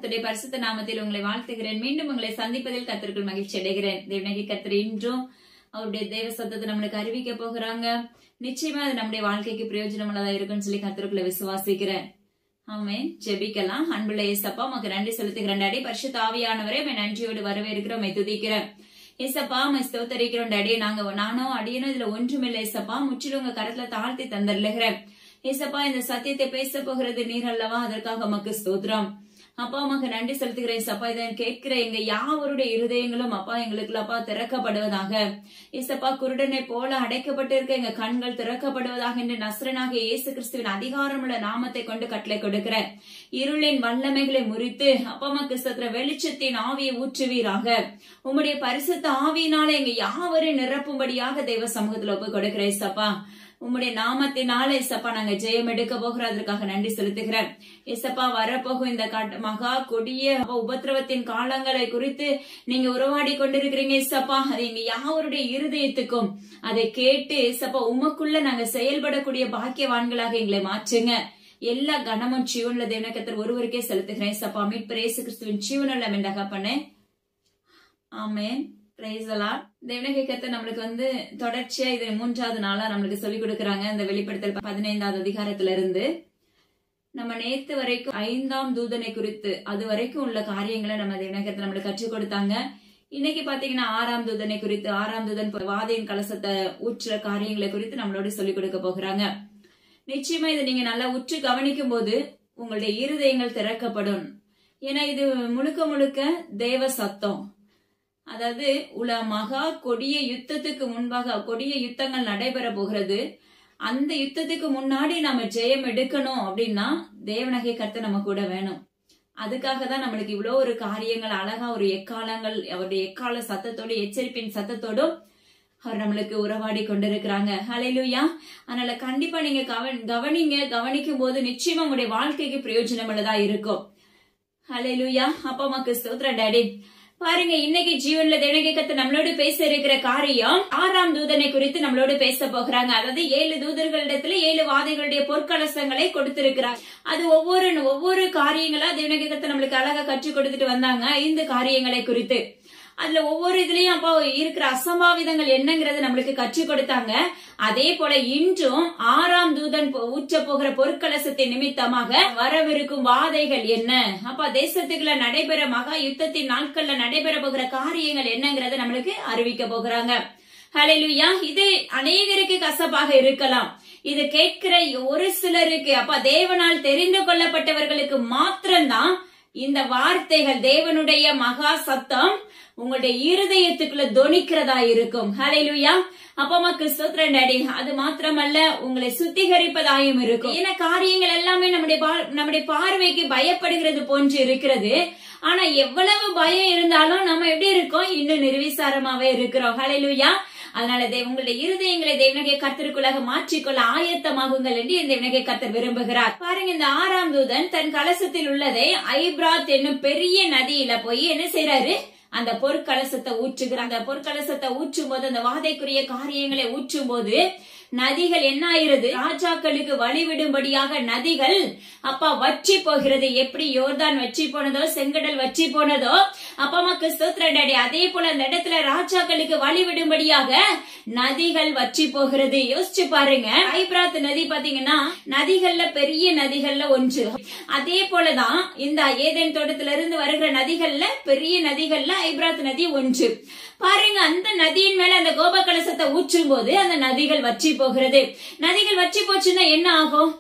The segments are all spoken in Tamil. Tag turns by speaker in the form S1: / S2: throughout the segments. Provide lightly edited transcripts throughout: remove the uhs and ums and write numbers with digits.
S1: கர்த்தருடைய பரிசுத்த நாமத்தில் உங்களை வாழ்த்துகிறேன். மீண்டும் உங்களை சந்திப்பதில் கர்த்தருக்குள் மகிழ்ச்சி அடைகிறேன். தேவனாகிய கர்த்தர் இன்றும் அவருடைய தேவ சத்தத்தை நம்மளுக்கு அறிவிக்க போகிறாங்க. நிச்சயமா அது நம்முடைய வாழ்க்கைக்கு பிரயோஜனமானதா இருக்குன்னு சொல்லி கர்த்தருக்குள்ள விசுவாசிக்கிறேன். ஆமென். ஜெபிக்கலாம். அன்புள்ள இயேசப்பா, உமக்கு நன்றி செலுத்துகிறேன் டாடி. பரிசுத்த ஆவியானவரே, உம்மை நன்றியோடு வரவேற்கிறோம், உம்மை துதிக்கிறேன். ஏசப்பா, உம்மை ஸ்தோத்தரிக்கிறோம் டாடி. நானும் அடியனும் இதுல ஒன்றுமில்லை ஏசப்பா, முற்றிலும் உங்க கரத்துல தாழ்த்தி தந்தருளுகிறேன். ஏசப்பா, இந்த சத்தியத்தை பேச போகிறது நீர் அல்லவா, அதற்காக உமக்கு ஸ்தோத்திரம். அப்பா, உமக்கு நன்றி செலுத்துகிறேன் சப்பா. இதை கேட்கிற எங்க யாவருடைய இருதயங்களும் அப்பா எங்களுக்கு அப்பா திறக்கப்படுவதாக. ஏசப்பா, குருடனை போல அடைக்கப்பட்டிருக்க எங்க கண்கள் திறக்கப்படுவதாக என்று நஸ்ரனாக இயேசு கிறிஸ்துவின் அதிகாரமுள்ள நாமத்தை கொண்டு கட்டளை கொடுக்கிறேன். இருளின் வல்லமைகளை முறித்து அப்பா உமக்கு ஸ்தோத்திர வெளிச்சத்தின் ஆவியை ஊற்றுவீராக. உம்முடைய பரிசுத்த ஆவியினால எங்க யாவரையும் நிரப்பும்படியாக தெய்வ சமூகத்துல ஒப்பு கொடுக்கிறேன் சப்பா. உம்முடைய நாமத்தினால ஏசப்பா நாங்க ஜெயம் எடுக்க போகிறோம், அதற்காக நன்றி செலுத்துகிறேன். ஏசப்பா, வரப்போகும் இந்த மகா கொடிய உபத்திரவத்தின் காலங்களை குறித்து நீங்க உருவாடி கொண்டிருக்கிறீங்க ஏசப்பா. அது எங்க யாவருடைய இருதயத்துக்கும் அதை கேட்டு ஏசப்பா உமக்குள்ள நாங்க செயல்படக்கூடிய பாக்கியவான்களாக எங்களை மாற்றுங்க. எல்லா கனமும் ஜீவனுள்ள தேவனாகிய கர்த்தர் ஒருவருக்கே செலுத்துகிறேன் ஏசப்பா. மீட்பர் இயேசு கிறிஸ்துவின் ஜீவனுள்ள மெண்டகப்பனே, ஆமென். தேவனாகிய கர்த்தர் நம்மளுக்கு தொடர்ச்சியா இது 3வது நாளா நம்மளுக்கு சொல்லிக் கொடுக்கறாங்க. இந்த வெளிப்படுத்தல் 15வது அதிகாரத்துல இருந்து நம்ம நேத்து வரைக்கும் 5ஆம் தூதனை குறித்து அது வரைக்கும் உள்ள காரியங்களை நம்ம தேவனாகிய கர்த்தர் நம்மளுக்கு கற்றுக் கொடுத்தாங்க. இன்னைக்கு பாத்தீங்கன்னா 6ஆம் தூதனை குறித்து, 6ஆம் தூதன் வாதையின் கலசத்தை ஊற்றுற காரியங்களை குறித்து நம்மளோட சொல்லிக் கொடுக்க போகிறாங்க. நிச்சயமா இதை நீங்க நல்லா உற்று கவனிக்கும் போது உங்களுடைய இருதயங்கள் திறக்கப்படும். ஏன்னா இது முழுக்க முழுக்க தேவ சத்தம். அதாவது மகா கொடிய யுத்தத்துக்கு முன்பாக கொடிய யுத்தங்கள் நடைபெற போகிறது. அந்த யுத்தத்துக்கு முன்னாடி நாம ஜெயம் எடுக்கணும் அப்படின்னா தேவனாகிய கர்த்தர் நம்ம கூட வேணும். அதுக்காக தான் நம்மளுக்கு இவ்வளவு ஒரு காரியங்கள் அழகா ஒரு எக்காலங்கள் அவருடைய எக்கால சத்தத்தோடு எச்சரிப்பின் சத்தத்தோடும் அவர் நம்மளுக்கு உறவாடி கொண்டிருக்கிறாங்க. ஹல்லேலூயா. அதனால கண்டிப்பா நீங்க கவனிக்கும் போது நிச்சயமா உங்களுடைய வாழ்க்கைக்கு பிரயோஜனம் உள்ளதா இருக்கும். ஹல்லேலூயா. அப்பா உமக்கு ஸ்தோத்திரம் டாடி. பாருங்க, இன்னைக்கு ஜீவன்ல தேவனாகிய கர்த்தர் நம்மளோடு பேச இருக்கிற காரியம் 6ஆம் தூதனை குறித்து நம்மளோடு பேச போகிறாங்க. அதாவது 7 தூதர்களிடத்துல 7 வாதைகளுடைய பொற்கலசங்களை கொடுத்திருக்கிறார். அது ஒவ்வொரு காரியங்களா தேவனாகிய கர்த்தர் நம்மளுக்கு அழகா கற்றுக் கொடுத்துட்டு வந்தாங்க. 5 காரியங்களை குறித்து அதுல ஒவ்வொரு இதுலயும் அப்பா இருக்கிற அசம்பாவிதங்கள் என்னங்கிறது நம்மளுக்கு கற்றுக் கொடுத்தாங்க. அதே போல இன்றும் 6ஆம் தூதன் ஊற்ற போகிற பொற்கலசத்தின் நிமித்தமாக வரவிருக்கும் வாதைகள் என்ன, அப்பா தேசத்துக்குள்ள நடைபெற மகா யுத்தத்தின் நாட்கள்ல நடைபெற போகிற காரியங்கள் என்னங்கறத நம்மளுக்கு அறிவிக்க போகிறாங்க. ஹல்லேலூயா. இது அநேகருக்கு கசப்பாக இருக்கலாம். இது கேட்கிற ஒரு சிலருக்கு அப்பா தேவனால் தெரிந்து கொள்ளப்பட்டவர்களுக்கு மாத்திரம்தான் இந்த வார்த்தைகள் தேவனுடைய மகா சத்தம் உங்களுடைய இருதயத்துக்குள்ள தொனிக்கிறதா இருக்கும். ஹல்லேலூயா. அப்பா உமக்கு ஸ்தோத்திரம் டாடி. அது மாத்திரமல்ல, உங்களை சுத்திகரிப்பதாயும் இருக்கும். ஏன்னா காரியங்கள் எல்லாமே நம்முடைய பார்வைக்கு பயப்படுகிறது போன்று இருக்கிறது. ஆனா எவ்வளவு பயம் இருந்தாலும் நம்ம எப்படி இருக்கோம், இன்னும் நிர்விசாரமாவே இருக்கிறோம். ஹல்லேலூயா. அதனால உங்களுடைய இருதயங்களை தேவனாகிய கர்த்தருக்குள்ளாக மாற்றிக்கொள்ள ஆயத்தமாகுங்கள் என்று இந்த தேவனாகிய கர்த்தர் விரும்புகிறார். பாருங்க, இந்த 6ஆம் தூதன் தன் கலசத்தில் உள்ளதை ஐபிராத் என்னும் பெரிய நதியில போய் என்ன செய்யறாரு, அந்த பொற்கலசத்தை ஊற்றுகிறார். அந்த பொற்கலசத்தை ஊற்றும் போது, அந்த வாதைக்குரிய காரியங்களை ஊற்றும் போது நதிகள் என்ன ஆகிறது, ராஜாக்களுக்கு வழிவிடும்படியாக நதிகள் அப்பா வற்றி போகிறது. எப்படி யோர்தான் வற்றி போனதோ, செங்கடல் வற்றி போனதோ, அப்பா அம்மாக்கு ஸ்தோத்திரம் டாடி, அதே போல அந்த இடத்துல ராஜாக்களுக்கு வழிவிடும்படியாக நதிகள் வற்றி போகிறது. யோசிச்சு பாருங்க, ஐபிராத் நதி பாத்தீங்கன்னா நதிகள்ல பெரிய நதிகள்ல ஒன்று. அதே போலதான் இந்த ஏதேன் தோட்டத்துல இருந்து வருகிற நதிகள்ல பெரிய நதிகள்ல ஐபிராத் நதி ஒன்று. பாருங்க, அந்த நதியின் மேல அந்த கோப கலசத்தை ஊற்றும் போது அந்த நதிகள் வற்றி போகிறது. நதிகள் வற்றி போச்சுன்னா என்ன ஆகும்,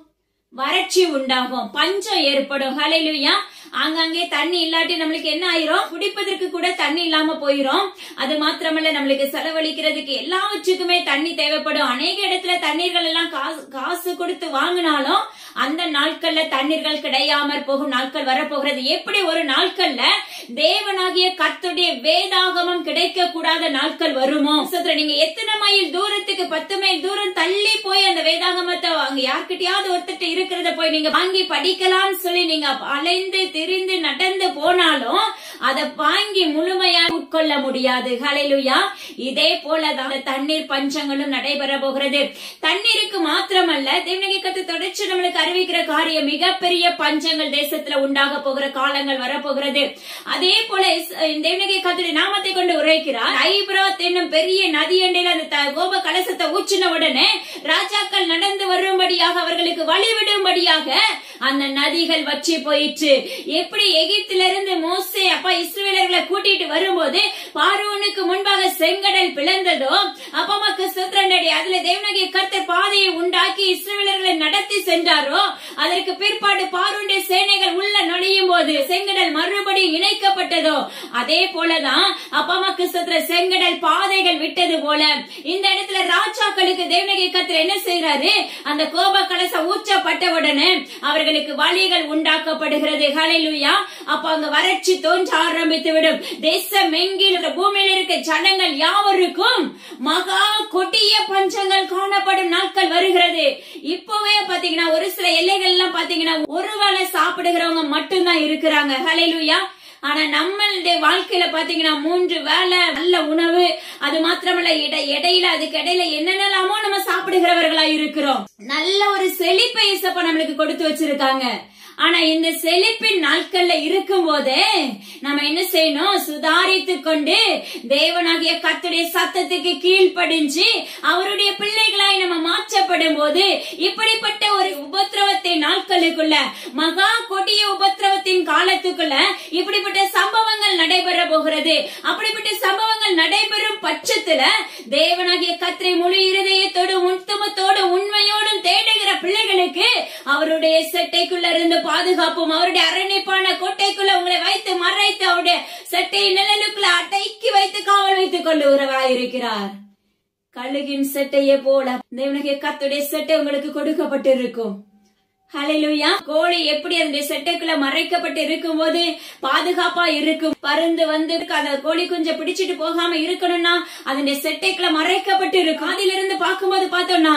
S1: வறட்சி உண்டாகும், பஞ்சம் ஏற்படும். ஹல்லேலூயா. ஆங்காங்கே தண்ணி இல்லாட்டி நம்மளுக்கு என்ன ஆயிரும், குடிப்பதற்கு கூட தண்ணி இல்லாம போயிரும். அது மாத்திரமல்ல, நம்மளுக்கு செலவழிக்கிறதுக்கு எல்லாவற்றுக்குமே தண்ணி தேவைப்படும். அநேக இடத்துல தண்ணீர்கள் எல்லாம் காசு கொடுத்து வாங்கினாலும் அந்த நாட்கள்ல தண்ணீர்கள் கிடையாமற் போகும் நாட்கள் வரப்போகிறது. எப்படி ஒரு நாட்கள்ல தேவனாகிய கர்த்தருடைய வேதாகமம் கிடைக்க கூடாத நாட்கள் வருமோ, நீங்க எத்தனை மைல் தூரத்துக்கு 10 மைல் தூரம் தள்ளி போய் அந்த வேதாகமத்தை அங்க யார்கிட்டயாவது ஒருத்தர் இருக்கிறத போய் நீங்க வாங்கி படிக்கலாம்னு சொல்லி நீங்க அலைந்து திரிந்து நடந்து போனாலும் அதை வாங்கி முழுமையா உட்கொள்ள முடியாது. ஹல்லேலூயா. இதே போலதான் தண்ணீர் பஞ்சங்களும் நடைபெற போகிறது. தண்ணீருக்கு மாத்திரமல்ல, தேவனாகிய கர்த்தர் தொடர்ச்சி நம்மளுக்கு அறிவிக்கிற காரியம், மிகப்பெரிய பஞ்சங்கள் தேசத்துல உண்டாக போகிற காலங்கள் வரப்போகிறது. அதே போல தேவனாகிய கர்த்தருடைய நாமத்தை கொண்டு உரைக்கிறார். ஐபிராத் என்னும் பெரிய நதி எண்டையில் அந்த கோப கலசத்தை ஊற்றின உடனே ராஜாக்கள் நடந்து வரும்படியாக, அவர்களுக்கு வழிவிடும்படியாக அந்த நதிகள் வற்றி போயிற்று. எப்படி எகிப்திலிருந்து மோசே அப்பா இஸ்ரவேலர்களை கூட்டிட்டு வரும்போது பார்வோனுக்கு முன்பாக செங்கடல் பிளந்ததோ, அப்பமாக்கு சுத்திரண்டடி அதுல தேவனாகிய கர்த்தர் பாதையை உண்டாக்கி இஸ்ரவேலர்களை நடத்தி சென்றாரோ, அதற்கு பிற்பாடு பார்வோனுடைய சேனைகள் உள்ள நுழையும் போது செங்கடல் மறுபடியும் இணைக்கப்பட்டதோ, அதே போலதான் அப்பமாக்கு சுத்திர செங்கடல் பாதைகள் விட்டது போல இந்த இடத்துல ராஜாக்களுக்கு தேவனாகிய கர்த்தர் என்ன செய்யறாரு, அந்த கோப கலசம் ஊற்றப்பட்டவுடனே அவர்களுக்கு வழிகள் உண்டாக்கப்படுகிறது. ஹல்லேலூயா. அப்ப அங்க வறட்சி தோன்ற ஆரம்பித்து விடும். தேசம் எங்கிலும் பூமியில் இருக்க ஜனங்கள் யாவருக்கும் மகா கொடிய பஞ்சங்கள் காணப்படும் நாட்கள் வருகிறது. இப்பவே பாத்தீங்கன்னா ஒரு சில எல்லைகள் எல்லாம் பாத்தீங்கன்னா ஒருவேளை சாப்பிடுகிறவங்க மட்டும்தான் இருக்கிறாங்க. ஹல்லேலூயா. ஆனா நம்மளுடைய வாழ்க்கையில பாத்தீங்கன்னா 3 வேளை நல்ல உணவு, அது மாத்திரமல்ல இடையில அதுக்கு இடையில என்னென்னலாமோ நம்ம சாப்பிடுகிறவர்களா இருக்கிறோம். நல்ல ஒரு செழிப்பை இயேசப்பா நம்மளுக்கு கொடுத்து வச்சிருக்காங்க. ஆனா இந்த செழிப்பின் நாட்கள்ல இருக்கும் போதே நம்ம என்ன செய்யணும், சுதாரித்து கொண்டு தேவனாகிய கர்த்தருடைய சத்தத்துக்கு கீழ்ப்படிஞ்சு அவருடைய பிள்ளைகளாய் நம்ம மாற்றப்படும் போது, இப்படிப்பட்ட ஒரு உபத்திரவத்தின் நாட்களுக்குள்ள, மகா கொடிய உபத்திரவத்தின் காலத்துக்குள்ள இப்படிப்பட்ட சம்பவங்கள் நடைபெற போகிறது. அப்படிப்பட்ட சம்பவங்கள் நடைபெறும் பட்சத்துல தேவனாகிய கர்த்தரை முழு இருதயத்தோடு உத்தமத்தோடு உண்மையோடும் தேடுகிற பிள்ளைகளுக்கு அவருடைய செட்டைக்குள்ள இருந்து பாதுகாப்பும், அவருடைய அரணிப்பான கோட்டைக்குள்ள உங்களை வைத்து மறைத்து அவருடைய செட்டை நிழலுக்குள்ள அடக்கி வைத்து காவல் வைத்துக் கொள்ளுகிறவராயிருக்கிறார். கழுகின் செட்டையை போல தேவனாகிய கர்த்தருடைய செட்டை உங்களுக்கு கொடுக்கப்பட்டிருக்கும். ஹல்லேலூயா. கோழி எப்படி அந்த செட்டைக்குள்ள மறைக்கப்பட்டு இருக்கும் போது பாதுகாப்பா இருக்கும், பருந்து வந்து அந்த கோழி குஞ்ச பிடிச்சிட்டு போகாம இருக்கணும்னா அதனுடைய செட்டைக்குள்ள மறைக்கப்பட்டு இருக்கும். அதிலிருந்து பார்க்கும்போது பார்த்தோம்னா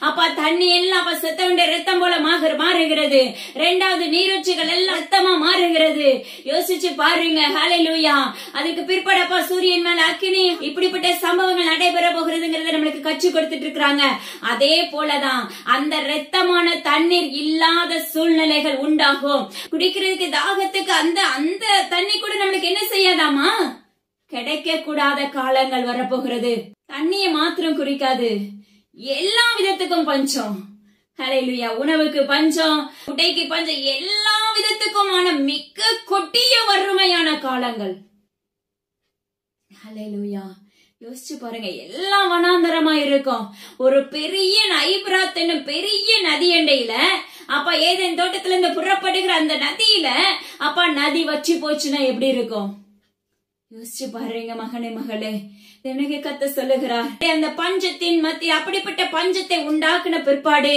S1: அப்ப தண்ணி எல்லாம் அப்ப செத்தவனுடைய ரத்தம் போல மாறுகிறது. 2வது நீரூற்றுகள் எல்லாம் ரத்தமா மாறுகிறது. யோசிச்சு பாருங்க. ஹல்லேலூயா. அதுக்கு பிற்பாடப்பா சூரியன் மேல அக்கினி, இப்படிப்பட்ட சம்பவங்கள் நடைபெற போகிறதுங்கிறத நம்மளுக்கு கற்றுக் கொடுத்துட்டு இருக்கிறாங்க. அதே போலதான் அந்த ரத்தமான தண்ணீர் இல்லாத சூழ்நிலைகள் உண்டாகும். குடிக்கிறதுக்கு தாகத்துக்கு அந்த தண்ணி கூட நம்மளுக்கு என்ன செய்யாதாமா, கிடைக்க கூடாத காலங்கள் வரப்போகிறது. தண்ணியை மாத்திரம் குறிக்காது, எல்லா விதத்துக்கும் பஞ்சம். ஹல்லேலூயா. உணவுக்கு பஞ்சம், உடைக்கு பஞ்சம், எல்லா விதத்துக்குமான மிக கொடிய வறுமையான காலங்கள். ஹல்லேலூயா. யோசிச்சு பாருங்க. எல்லாம் வனாந்தரமா இருக்கும். ஒரு பெரிய ஐபிராத் என்னும் பெரிய நதி எண்டையில அப்ப ஏதேன் தோட்டத்துல இருந்து புறப்படுகிற அந்த நதியில அப்ப நதி வற்றி போச்சுன்னா எப்படி இருக்கும்? யோசிச்சு பாருங்க மகனே மகளே. தேவனாகிய கர்த்தர் சொல்லுகிறார், அந்த பஞ்சத்தின் மத்திய அப்படிப்பட்ட பஞ்சத்தை உண்டாக்குன பிற்பாடு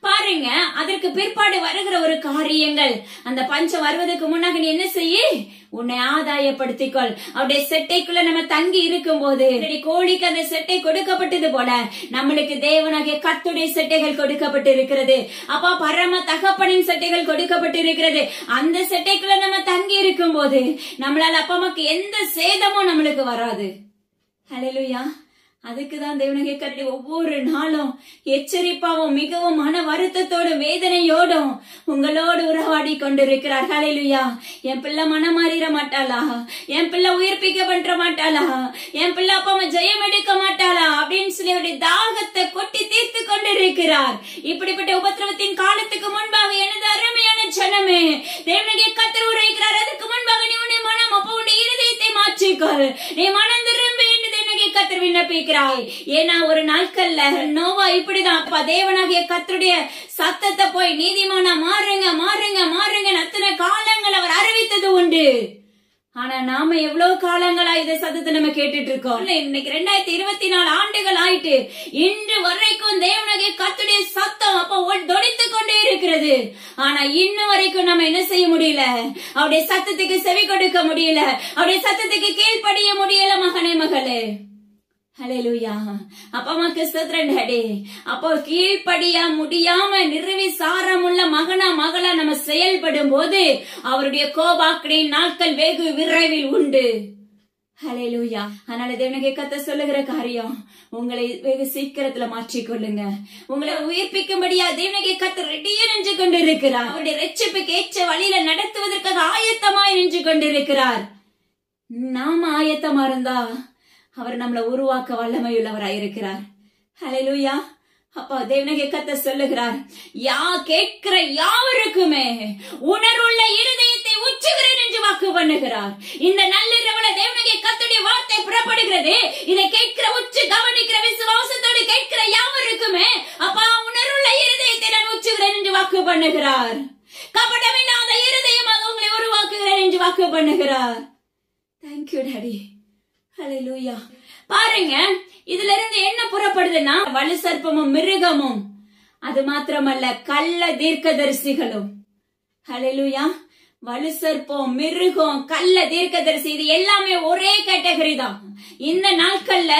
S1: பாருங்க, அதற்கு பிற்பாடு வருகிற ஒரு காரியங்கள், அந்த பஞ்சம் வருவதற்கு முன்னாக நீ என்ன செய்ய, உன்னை ஆதாயப்படுத்திக்கொள். அவருடைய செட்டைக்குள்ள நம்ம தங்கி இருக்கும் போது கோழிக்கு அந்த செட்டை கொடுக்கப்பட்டது போல நம்மளுக்கு தேவனாகிய கர்த்தருடைய செட்டைகள் கொடுக்கப்பட்டு இருக்கிறது. அப்பா பரம தகப்பனின் செட்டைகள் கொடுக்கப்பட்டு இருக்கிறது. அந்த செட்டைக்குள்ள நம்ம தங்கி இருக்கும் போது நம்மளால அப்பா அம்மாக்கு எந்த சேதமும் நம்மளுக்கு வராது. ஹல்லேலூயா. அதுக்குதான் தேவனாகிய கர்த்தர் ஒவ்வொரு நாளும் எச்சரிப்பாவும் மிகவும் மன வருத்தத்தோடும் வேதனையோடும் உங்களோடு உறவாடி கொண்டிருக்கிறார். ஹல்லேலூயா. என் பிள்ளை மனம் மாறிட மாட்டாளா, என் பிள்ளை உயிர்ப்பிக்க பண்ற மாட்டாளா, என் பிள்ளை அப்பா அம்மா ஜெயம் எடுக்க மாட்டாளா அப்படின்னு சொல்லி அவருடைய தாகத்தை கொட்டி தீர்த்து கொண்டிருக்கிறார். இப்படிப்பட்ட உபத்திரவத்தின் காலத்துக்கு முன்பாக எனது அருமையான ஜனமே, தேவனாகிய கர்த்தர் உரைக்கிறார், அதுக்கு முன்பாக நீ உன்னை மனம் அப்ப உன்னுடைய இருதயத்தை மாற்றிக்கொள், நீ மனம் திரும்பி கர்த்தர் விண்ணப்பிக்கிறாய். ஏன்னா ஒரு நாட்கள்ல நோவா இப்படிதான் அப்பா தேவனாகிய கர்த்தருடைய சத்தத்தை போய் நீதிமானா மாறுங்க மாறுங்க மாறுங்க அத்தனை காலங்கள் அவர் அறிவித்தது உண்டு. ஆனா நாம எவ்வளவு காலங்களா இந்த சத்தத்தை நம்ம கேட்டுட்டு இருக்கோம். இன்னைக்கு 2024 ஆண்டுகள் ஆயிட்டு இன்று வரைக்கும் தேவனாகிய கர்த்தருடைய சத்தம் அப்ப தொனித்துக் கொண்டே இருக்கிறது. ஆனா இன்னும் வரைக்கும் நம்ம என்ன செய்ய முடியல, அவருடைய சத்தத்துக்கு செவி கொடுக்க முடியல, அவருடைய சத்தத்துக்கு கீழ்ப்படிய முடியல மகனே மகளே. ஹல்லேலூயா. அப்பமாக்கு ஸ்தோத்திரம் டாடி. அப்போ கீழ்ப்படியா முடியாம நிர்விசாரமுள்ள மகனா மகளா நம்ம செயல்படும் போது அவருடைய கோபாக்கினின் நாட்கள் வெகு விரைவில் உண்டு. ஹல்லேலூயா. அதனால தேவனுக்கு கத்த சொல்லுகிற காரியம், உங்களை வெகு சீக்கிரத்துல மாற்றிக்கொள்ளுங்க. உங்களை உயிர்ப்பிக்கும்படியா தேவனுக்கு கத்த ரெடியா நின்று கொண்டிருக்கிறார். அவருடைய ரட்சிப்புக்கு ஏற்ற வழியில நடத்துவதற்காக ஆயத்தமாய் நின்று கொண்டிருக்கிறார். நாம ஆயத்தமா இருந்தா அவர் நம்மளை உருவாக்க வல்லமையுள்ளவராயிருக்கிறார். ஹல்லேலூயா. அப்பா தேவனுக்கு கத்த சொல்லுகிறார், கேட்கிற யாவருக்குமே உணர்வுள்ள இருதயத்தை உச்சுகிறேன் என்று வாக்கு பண்ணுகிறார். இந்த நள்ளிரவுல தேவனுக்கு கத்துடைய வார்த்தை புறப்படுகிறது. இதை கேட்கிற உச்சு கவனிக்கிற விசுவாசத்தோடு கேட்கிற யாவருக்குமே அப்பா உணர்வுள்ள இருதயத்தை நான் உச்சுகிறேன் என்று வாக்கு பண்ணுகிறார். கபடமில்லாத இருதயமாக உங்களை உருவாக்குகிறேன் என்று வாக்கு பண்ணுகிறார். Thank you daddy. ஹல்லேலூயா. பாருங்க, இதுல இருந்து என்ன புறப்படுதுன்னா வலு சர்ப்பமும் மிருகமும், அது மாத்திரமல்ல கள்ள தீர்க்கதரிசிகளும். ஹல்லேலூயா. வலு சர்ப்பம், மிருகம், கள்ள தீர்க்கதரிசி, இது எல்லாமே ஒரே கேட்டகரி தான். இந்த நாட்கள்ல,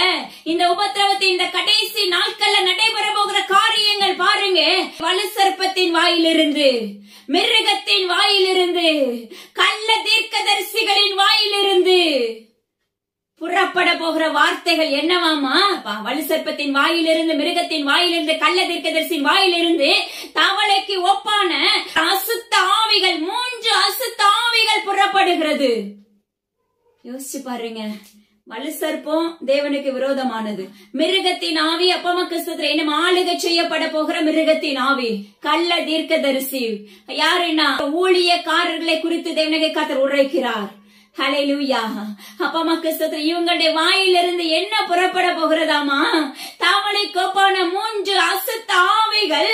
S1: இந்த உபத்திரவத்தின் இந்த கடைசி நாட்கள்ல நடைபெற போகிற காரியங்கள் பாருங்க. வலு சர்ப்பத்தின் வாயிலிருந்து, மிருகத்தின் வாயிலிருந்து, கள்ள தீர்க்கதரிசிகளின் வாயிலிருந்து புறப்பட போகிற வார்த்தைகள் என்னவாமா? வலு சர்ப்பத்தின் வாயிலிருந்து, மிருகத்தின் வாயிலிருந்து, கள்ள தீர்க்கதரிசியின் வாயிலிருந்து தவளைக்கு ஒப்பான அசுத்த ஆவிகள், 3 அசுத்த ஆவிகள் புறப்படுகிறது. யோசிச்சு பாருங்க. வலு சர்ப்பம் தேவனுக்கு விரோதமானது. மிருகத்தின் ஆவி அப்பமக்கு இன்னும் ஆளுகை செய்யப்பட போகிற மிருகத்தின் ஆவி. கள்ள தீர்க்கதரிசி யாருன்னா ஊழியக்காரர்களை குறித்து தேவனுக்கு கர்த்தர் உரைக்கிறார். ஹல்லேலூயா. அப்பா மக்கள் இவங்களுடைய வாயிலிருந்து என்ன புறப்பட போகிறதாமா? தவளை கோப்பான 3 அசுத்த ஆவிகள்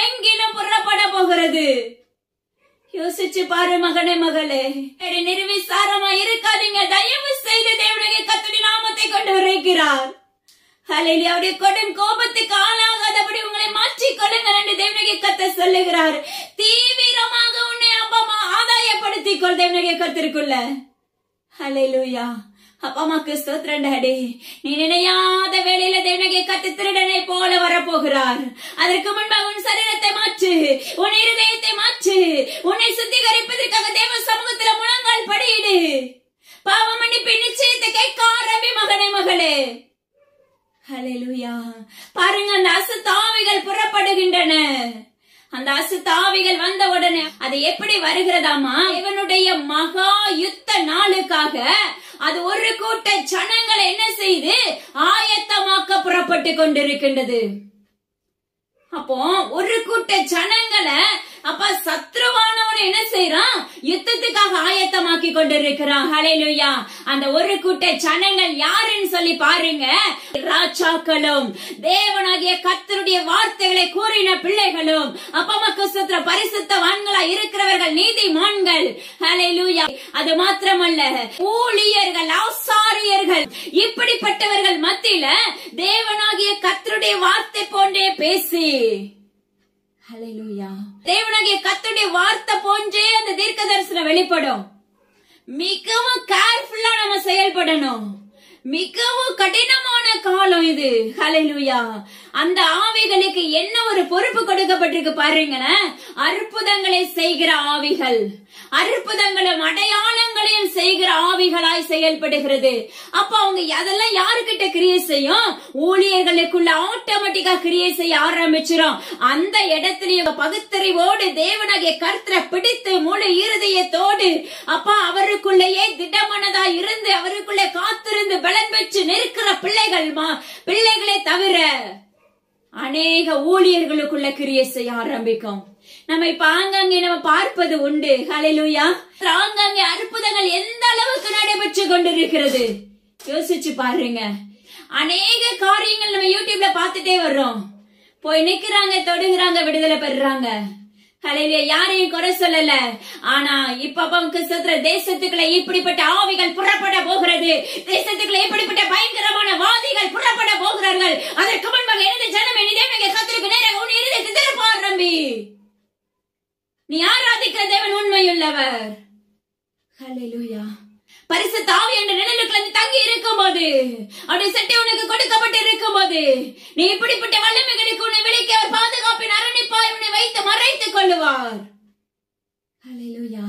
S1: எங்கேயும் புறப்பட போகிறது. யோசிச்சு பாரு மகனே, மகளே. நிர்விசாரமா இருக்காதீங்க. தயவு செய்து தேவனுடைய கர்த்தருடைய நாமத்தை கொண்டு உரைக்கிறார். ஹல்லேலூயா. அவருடைய கொடும் கோபத்துக்கு ஆளாகாதபடி உங்களை மாற்றிக் கொள்ளுங்கள் என்று தேவனுடைய கர்த்தர் சொல்லுகிறார். தீவிரமாக உன்னை அப்பமா ஆதாயப்படுத்திக் கொள் தேவனுடைய கர்த்தருக்குள்ள. ஹல்லேலூயா. அப்பமாக்கு ஸ்தோத்திரம் டாடி. நீ நினையாத வேளையில தேவனுடைய கர்த்தர் திருடனை போல வரப்போகிறார். அதற்கு முன்பாக உன் சரீரத்தை மாற்று, உன் இருதயத்தை மாற்று. உன்னை சுத்திகரிப்பதற்காக தேவ சமூகத்தில் முழங்கால் படியிடு. பாவ மன்னிப்பு நிச்சயத்தை கேட்க ஆரம்பி மகனே, மகளே. ஹல்லேலூயா. பாருங்க, அந்த அசுத்த ஆவிகள் புறப்படுகின்றன. அந்த அசுத்த ஆவிகள் வந்த உடனே அது எப்படி வருகிறதாமா? இவனுடைய மகா யுத்த நாளுக்காக அது ஒரு கூட்ட ஜனங்களை என்ன செய்து ஆயத்தமாக்க புறப்பட்டு கொண்டிருக்கின்றது. அப்போ ஒரு கூட்ட ஜனங்களை அப்ப சத்ருவானவன் என்ன செய்யறான்? யுத்தத்துக்காக ஆயத்தமாக்கி கொண்டிருக்கிறான். ஹல்லேலூயா. அந்த ஒரு கூட்ட ஜனங்கள் யாருன்னு சொல்லி பாருங்க. ராஜாக்களும் தேவனாகிய கர்த்தருடைய வார்த்தைகளை கூறின பிள்ளைகளும் அப்பமக்கு சுத்திர பரிசுத்தவான்களா இருக்கிறவர்கள், நீதிமான்கள். ஹல்லேலூயா. அது மாத்திரமல்ல, ஊழியர்கள், ஆசாரியர்கள், இப்படிப்பட்டவர்கள் மத்தியில தேவனாகிய கர்த்தருடைய வார்த்தை போன்றே பேசி, ஹல்லேலூயா, தேவனாகிய கர்த்தருடைய வார்த்தை போன்றே அந்த தீர்க்க தரிசனம் வெளிப்படும். மிகவும் கேர்ஃபுல்லா நம்ம செயல்படணும். மிகவும் கடினமான காலம் இது. ஹல்லேலூயா. அந்த ஆவிகளுக்கு என்ன ஒரு பொறுப்பு கொடுக்கப்பட்டிருக்கு பாருங்க. அற்புதங்களை செய்கிற ஆவிகள், அற்புதங்களும் அடையாளங்களையும் செய்கிற ஆவிகளாய் செயல்படுகிறது. அப்ப அவங்க அதெல்லாம் யாருக்கிட்ட கிரியை செய்யும்? ஊழியர்களுக்குள்ள ஆட்டோமேட்டிக்கா கிரியை செய்ய ஆரம்பிச்சிடும். அந்த இடத்துல பகுத்தறிவோடு தேவனாகிய கர்த்தரை பிடித்து முழு இருதயத்தோடு அப்பா அவருக்குள்ளேயே திடமனதா இருந்து அவருக்குள்ளே காத்திருந்து பலன் பெற்று நிற்கிற பிள்ளைகளே தவிர அநேக ஊழியர்களுக்குள்ள கிரியை செய்ய ஆரம்பிக்கும். நம்ம இப்ப ஆங்காங்கே நம்ம பார்ப்பது உண்டு. ஹல்லேலூயா. ஆங்காங்கே அற்புதங்கள் எந்த அளவுக்கு நடைபெற்று கொண்டிருக்கிறது யோசிச்சு பாருங்க. அநேக காரியங்கள் நம்ம யூடியூப்ல பார்த்துட்டே வர்றோம். போய் நிக்கிறாங்க, தொடுகிறாங்க, விடுதலை பெறுறாங்க. ஹல்லேலூயா. யாரையும் குறை சொல்லல. ஆனா இப்ப தேசத்துக்குள்ள இப்படிப்பட்ட ஆவிகள் புறப்பட போகிறது. தேசத்துக்குள்ள இப்படிப்பட்ட பயங்கரமான வாதிகள் புறப்பட போகிறார்கள். அதற்கு முன்பாக எனது ஜனமே, நீ தேவனுடைய கர்த்தருக்கு நேராக உன் இருதயத்தை திருப்ப ஆரம்பி. நீ ஆராதிக்கிற தேவன் உண்மையுள்ளவர். ஹல்லேலூயா. பரிசுத்த ஆவி என்ற நிழலுக்குள்ள நீ தங்கி இருக்கும் போது, அவருடைய சட்டை உனக்கு கொடுக்கப்பட்டு இருக்கும் போது, நீ இப்படிப்பட்ட வல்லமைகளுக்கு உன்னை விலக்கி அவர் பாதுகாப்பின் அரணிப்பாய் உன்னை வைத்து மறைத்துக் கொள்ளுவார். ஹல்லேலூயா.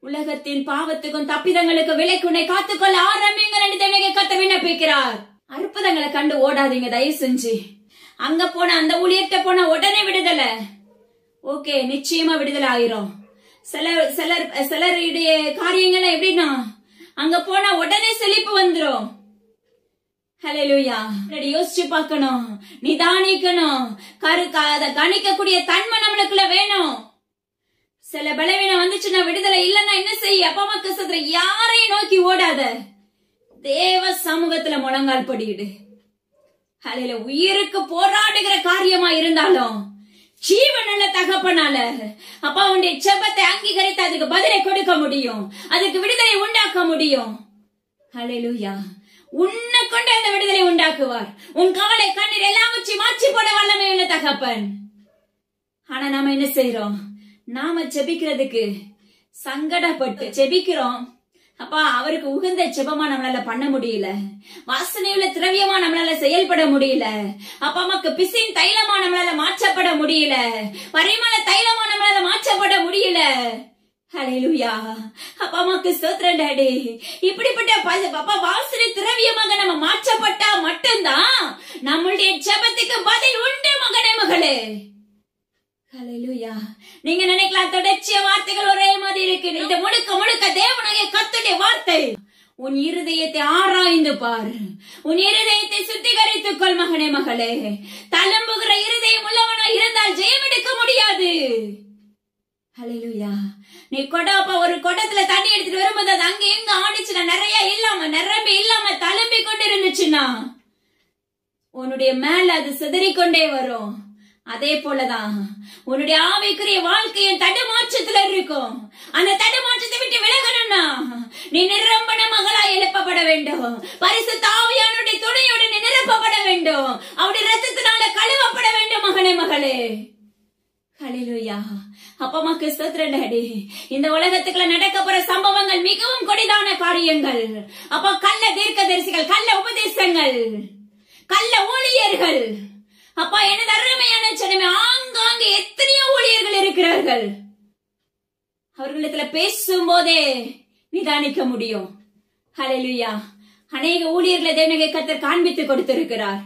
S1: உலகத்தின் பாவத்துக்கும் தப்பிதங்களுக்கு விலக்கி உன்னை காத்துக்கொள்ள ஆரம்பிங்கள் என்று கர்த்தர் விண்ணப்பிக்கிறார். அற்புதங்களை கண்டு ஓடாதீங்க தயவு செஞ்சு. அங்க போன அந்த ஊழியர்கிட்ட போன உடனே விடுதலை, ஓகே, நிச்சயமா விடுதலை ஆயிரும். சிலருடைய காரியங்கள் எப்படின்னா அங்க போனா உடனே செழிப்பு வந்துரும். ஹல்லேலூயா. யோசிச்சு பார்க்கணும், நிதானிக்கணும், கணிக்கக்கூடிய தன்மை நம்மளுக்குள்ள வேணும். சில பலவீனம் வந்துச்சுன்னா விடுதலை இல்லன்னா என்ன செய்ய? அப்பா அம்மா கசத்துல யாரையும் நோக்கி ஓடாத, தேவ சமூகத்துல முழங்கால் படியிடு. ஹல்லேலூயா. உயிருக்கு போராடுகிற காரியமா இருந்தாலும் ஜீவனுள்ள தகப்பனால அப்பா உன்னுடைய ஜெபத்தை அங்கீகரித்து அதுக்கு பதிலை கொடுக்க முடியும், அதுக்கு விடுதலை உண்டாக்க முடியும். ஹல்லேலூயா. உன்னை கொண்டு அந்த விடுதலை உண்டாக்குவார். உன் கவலை கண்ணீர் எல்லாவற்றையும் மாற்றி போட வல்லமை உள்ள தகப்பன். ஆனா நாம என்ன செய்யறோம்? நாம ஜெபிக்கிறதுக்கு சங்கடப்பட்டு ஜெபிக்கிறோம். அப்பா அவருக்கு உகந்த ஜெபமா நம்மளால பண்ண முடியல, வாசனையுள்ள திரவியமா நம்மளால செயல்பட முடியல, அப்பா அம்மாக்கு பிசின் தைலமா நம்மளால மாற்றப்பட முடியல, பரிமள தைலமா நம்மளால மாற்றப்பட முடியல. ஹல்லேலூயா. அப்பா அம்மாக்கு ஸ்தோத்திரம் டாடி. இப்படிப்பட்ட அப்பா வாசனை திரவியமாக நம்ம மாற்றப்பட்டா மட்டும்தான் நம்மளுடைய ஜெபத்துக்கு பதில் உண்டு மகனே மகளே. ஹல்லேலூயா. நீங்க நினைக்கலாம் தொடர்ச்சிய வார்த்தைகள் ஒரே மாதிரி இருக்கு. இந்த முழுக்க முழுக்க தேவனுடைய கர்த்தருடைய வார்த்தை. உன் இருதயத்தை ஆராய்ந்து பார், உன் இருதயத்தை சுத்திகரித்துக் கொள் மகனே மகளே. தளம்புகிற இருதயம் உள்ளவனா இருந்தால் ஜெயம் எடுக்க முடியாது. ஹல்லேலூயா. நீ ஒரு குடத்துல தண்ணி எடுத்துட்டு வரும்போது அது அங்க எங்க ஆடிச்சுன்னா நிறைய இல்லாம நிரம்பி இல்லாம தளம்பி கொண்டு இருந்துச்சுன்னா உன்னுடைய மேல அது சிதறிக்கொண்டே வரும். அதே போலதான் உன்னுடைய ஆவிக்குரிய வாழ்க்கையின் தடுமாற்றத்துல இருக்கும். அந்த தடுமாற்றத்தை விட்டு விலகணும்னா நீ நிரம்பன மகளா எழுப்பப்பட வேண்டும். பரிசுத்த ஆவியானுடைய துணையோடு நீ நிரப்பப்பட வேண்டும். அவருடைய ரத்தத்தினால கழுவப்பட வேண்டும் மகனே மகளே. ஹல்லேலூயா. அப்பா அம்மாக்கு ஸ்தோத்திரம் டாடி. இந்த உலகத்துக்குள்ள நடக்க போற சம்பவங்கள் மிகவும் கொடிதான காரியங்கள். அப்பா கள்ள தீர்க்கதரிசிகள், கள்ள உபதேசங்கள், கள்ள ஊழியர்கள், அப்பா எனது அருமையான ஜனமே, ஆங்காங்கே எத்தனையோ ஊழியர்கள் இருக்கிறார்கள். அவர்களிடத்துல பேசும் போதே நிதானிக்க முடியும். ஹல்லேலூயா. அநேக ஊழியர்களை தேவனுடைய கர்த்தர் காண்பித்து கொடுத்திருக்கிறார்.